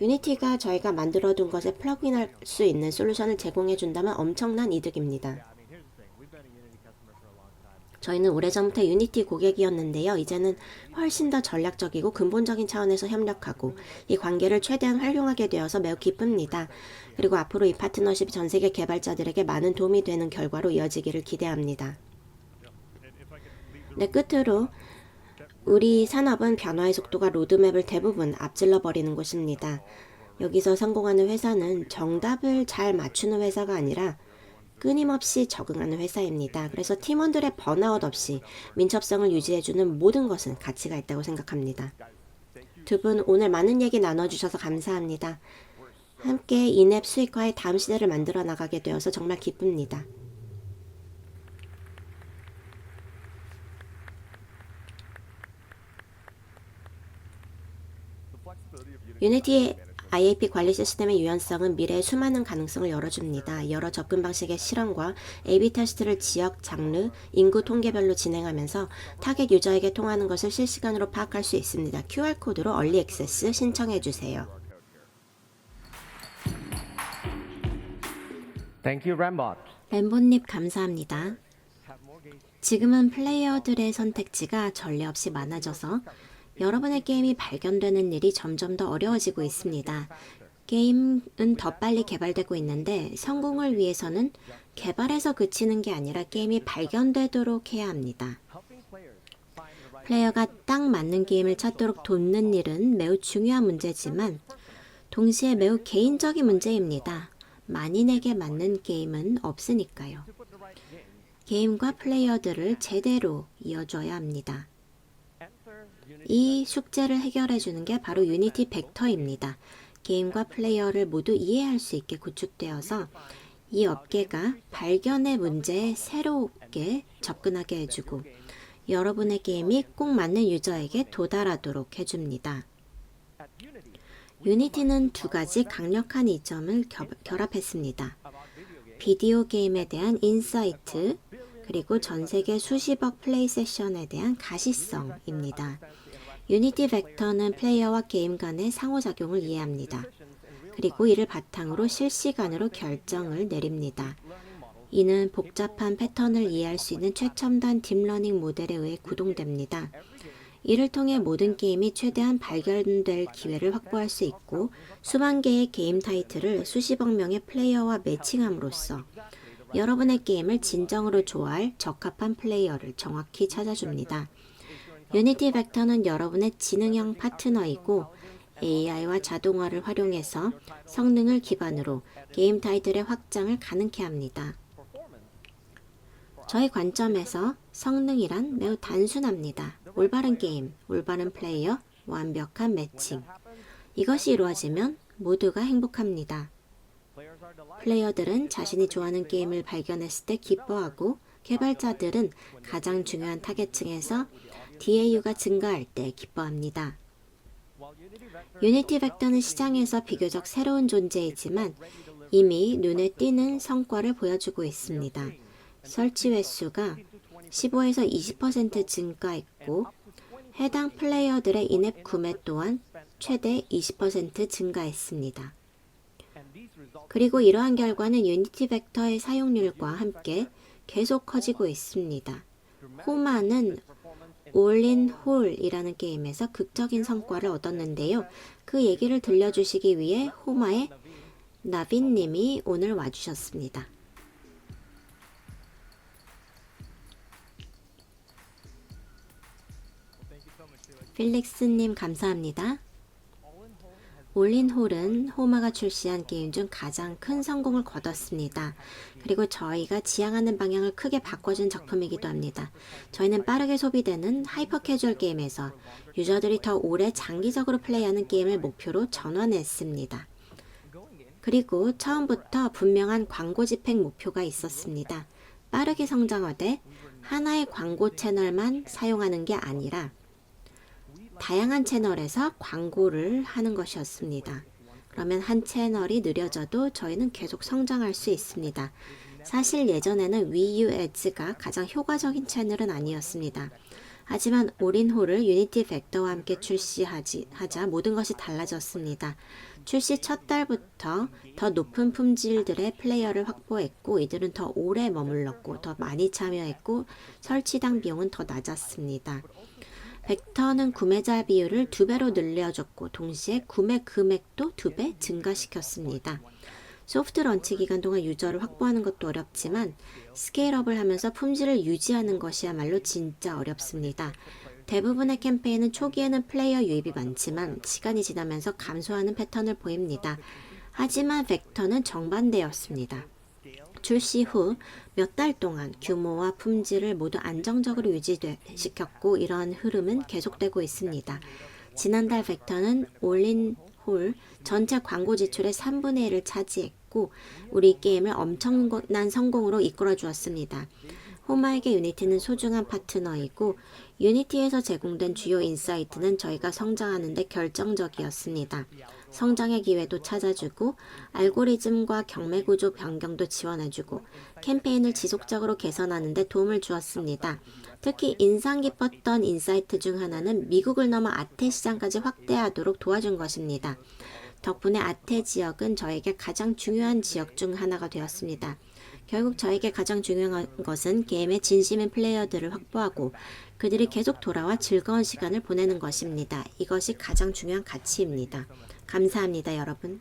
유니티가 저희가 만들어둔 것에 플러그인할 수 있는 솔루션을 제공해준다면 엄청난 이득입니다. 저희는 오래전부터 유니티 고객이었는데요. 이제는 훨씬 더 전략적이고 근본적인 차원에서 협력하고 이 관계를 최대한 활용하게 되어서 매우 기쁩니다. 그리고 앞으로 이 파트너십이 전 세계 개발자들에게 많은 도움이 되는 결과로 이어지기를 기대합니다. 네, 끝으로 우리 산업은 변화의 속도가 로드맵을 대부분 앞질러 버리는 곳입니다. 여기서 성공하는 회사는 정답을 잘 맞추는 회사가 아니라 끊임없이 적응하는 회사입니다. 그래서 팀원들의 번아웃 없이 민첩성을 유지해주는 모든 것은 가치가 있다고 생각합니다. 두 분 오늘 많은 얘기 나눠주셔서 감사합니다. 함께 인앱 수익화의 다음 시대를 만들어 나가게 되어서 정말 기쁩니다. 유니티의 IAP 관리 시스템의 유연성은 미래의 수많은 가능성을 열어줍니다. 여러 접근 방식의 실험과 A/B 테스트를 지역, 장르, 인구 통계별로 진행하면서 타겟 유저에게 통하는 것을 실시간으로 파악할 수 있습니다. QR코드로 얼리 액세스 신청해주세요. Thank you, Rambot. 램보님 감사합니다. 지금은 플레이어들의 선택지가 전례 없이 많아져서 여러분의 게임이 발견되는 일이 점점 더 어려워지고 있습니다. 게임은 더 빨리 개발되고 있는데 성공을 위해서는 개발에서 그치는 게 아니라 게임이 발견되도록 해야 합니다. 플레이어가 딱 맞는 게임을 찾도록 돕는 일은 매우 중요한 문제지만 동시에 매우 개인적인 문제입니다. 만인에게 맞는 게임은 없으니까요. 게임과 플레이어들을 제대로 이어줘야 합니다. 이 숙제를 해결해 주는 게 바로 유니티 벡터입니다. 게임과 플레이어를 모두 이해할 수 있게 구축되어서 이 업계가 발견의 문제에 새롭게 접근하게 해주고 여러분의 게임이 꼭 맞는 유저에게 도달하도록 해줍니다. 유니티는 두 가지 강력한 이점을 결합했습니다. 비디오 게임에 대한 인사이트, 그리고 전 세계 수십억 플레이 세션에 대한 가시성입니다. 유니티 벡터는 플레이어와 게임 간의 상호작용을 이해합니다. 그리고 이를 바탕으로 실시간으로 결정을 내립니다. 이는 복잡한 패턴을 이해할 수 있는 최첨단 딥러닝 모델에 의해 구동됩니다. 이를 통해 모든 게임이 최대한 발견될 기회를 확보할 수 있고 수만 개의 게임 타이틀을 수십억 명의 플레이어와 매칭함으로써 여러분의 게임을 진정으로 좋아할 적합한 플레이어를 정확히 찾아줍니다. 유니티 벡터는 여러분의 지능형 파트너이고 AI와 자동화를 활용해서 성능을 기반으로 게임 타이틀의 확장을 가능케 합니다. 저희 관점에서 성능이란 매우 단순합니다. 올바른 게임, 올바른 플레이어, 완벽한 매칭. 이것이 이루어지면 모두가 행복합니다. 플레이어들은 자신이 좋아하는 게임을 발견했을 때 기뻐하고 개발자들은 가장 중요한 타겟층에서 DAU가 증가할 때 기뻐합니다. 유니티 벡터는 시장에서 비교적 새로운 존재이지만 이미 눈에 띄는 성과를 보여주고 있습니다. 설치 횟수가 15에서 20% 증가했고 해당 플레이어들의 인앱 구매 또한 최대 20% 증가했습니다. 그리고 이러한 결과는 유니티 벡터의 사용률과 함께 계속 커지고 있습니다. 호마는 올인 홀이라는 게임에서 극적인 성과를 얻었는데요. 그 얘기를 들려주시기 위해 호마의 나빈님이 오늘 와주셨습니다. 필릭스님 감사합니다. 올인홀은 호마가 출시한 게임 중 가장 큰 성공을 거뒀습니다. 그리고 저희가 지향하는 방향을 크게 바꿔준 작품이기도 합니다. 저희는 빠르게 소비되는 하이퍼 캐주얼 게임에서 유저들이 더 오래 장기적으로 플레이하는 게임을 목표로 전환했습니다. 그리고 처음부터 분명한 광고 집행 목표가 있었습니다. 빠르게 성장하되 하나의 광고 채널만 사용하는 게 아니라 다양한 채널에서 광고를 하는 것이었습니다. 그러면 한 채널이 느려져도 저희는 계속 성장할 수 있습니다. 사실 예전에는 위유 에즈가 가장 효과적인 채널은 아니었습니다. 하지만 올인홀을 유니티 벡터와 함께 출시하자 모든 것이 달라졌습니다. 출시 첫 달부터 더 높은 품질들의 플레이어를 확보했고 이들은 더 오래 머물렀고 더 많이 참여했고 설치당 비용은 더 낮았습니다. 벡터는 구매자 비율을 2배로 늘려줬고 동시에 구매 금액도 2배 증가시켰습니다. 소프트 런치 기간 동안 유저를 확보하는 것도 어렵지만 스케일업을 하면서 품질을 유지하는 것이야말로 진짜 어렵습니다. 대부분의 캠페인은 초기에는 플레이어 유입이 많지만 시간이 지나면서 감소하는 패턴을 보입니다. 하지만 벡터는 정반대였습니다. 출시 후 몇 달 동안 규모와 품질을 모두 안정적으로 유지시켰고 이러한 흐름은 계속되고 있습니다. 지난달 벡터는 올인홀 전체 광고 지출의 3분의 1을 차지했고 우리 게임을 엄청난 성공으로 이끌어 주었습니다. 호마에게 유니티는 소중한 파트너이고 유니티에서 제공된 주요 인사이트는 저희가 성장하는 데 결정적이었습니다. 성장의 기회도 찾아주고 알고리즘과 경매 구조 변경도 지원해주고 캠페인을 지속적으로 개선하는 데 도움을 주었습니다. 특히 인상 깊었던 인사이트 중 하나는 미국을 넘어 아태 시장까지 확대하도록 도와준 것입니다. 덕분에 아태 지역은 저에게 가장 중요한 지역 중 하나가 되었습니다. 결국 저에게 가장 중요한 것은 게임의 진심인 플레이어들을 확보하고 그들이 계속 돌아와 즐거운 시간을 보내는 것입니다. 이것이 가장 중요한 가치입니다. 감사합니다, 여러분.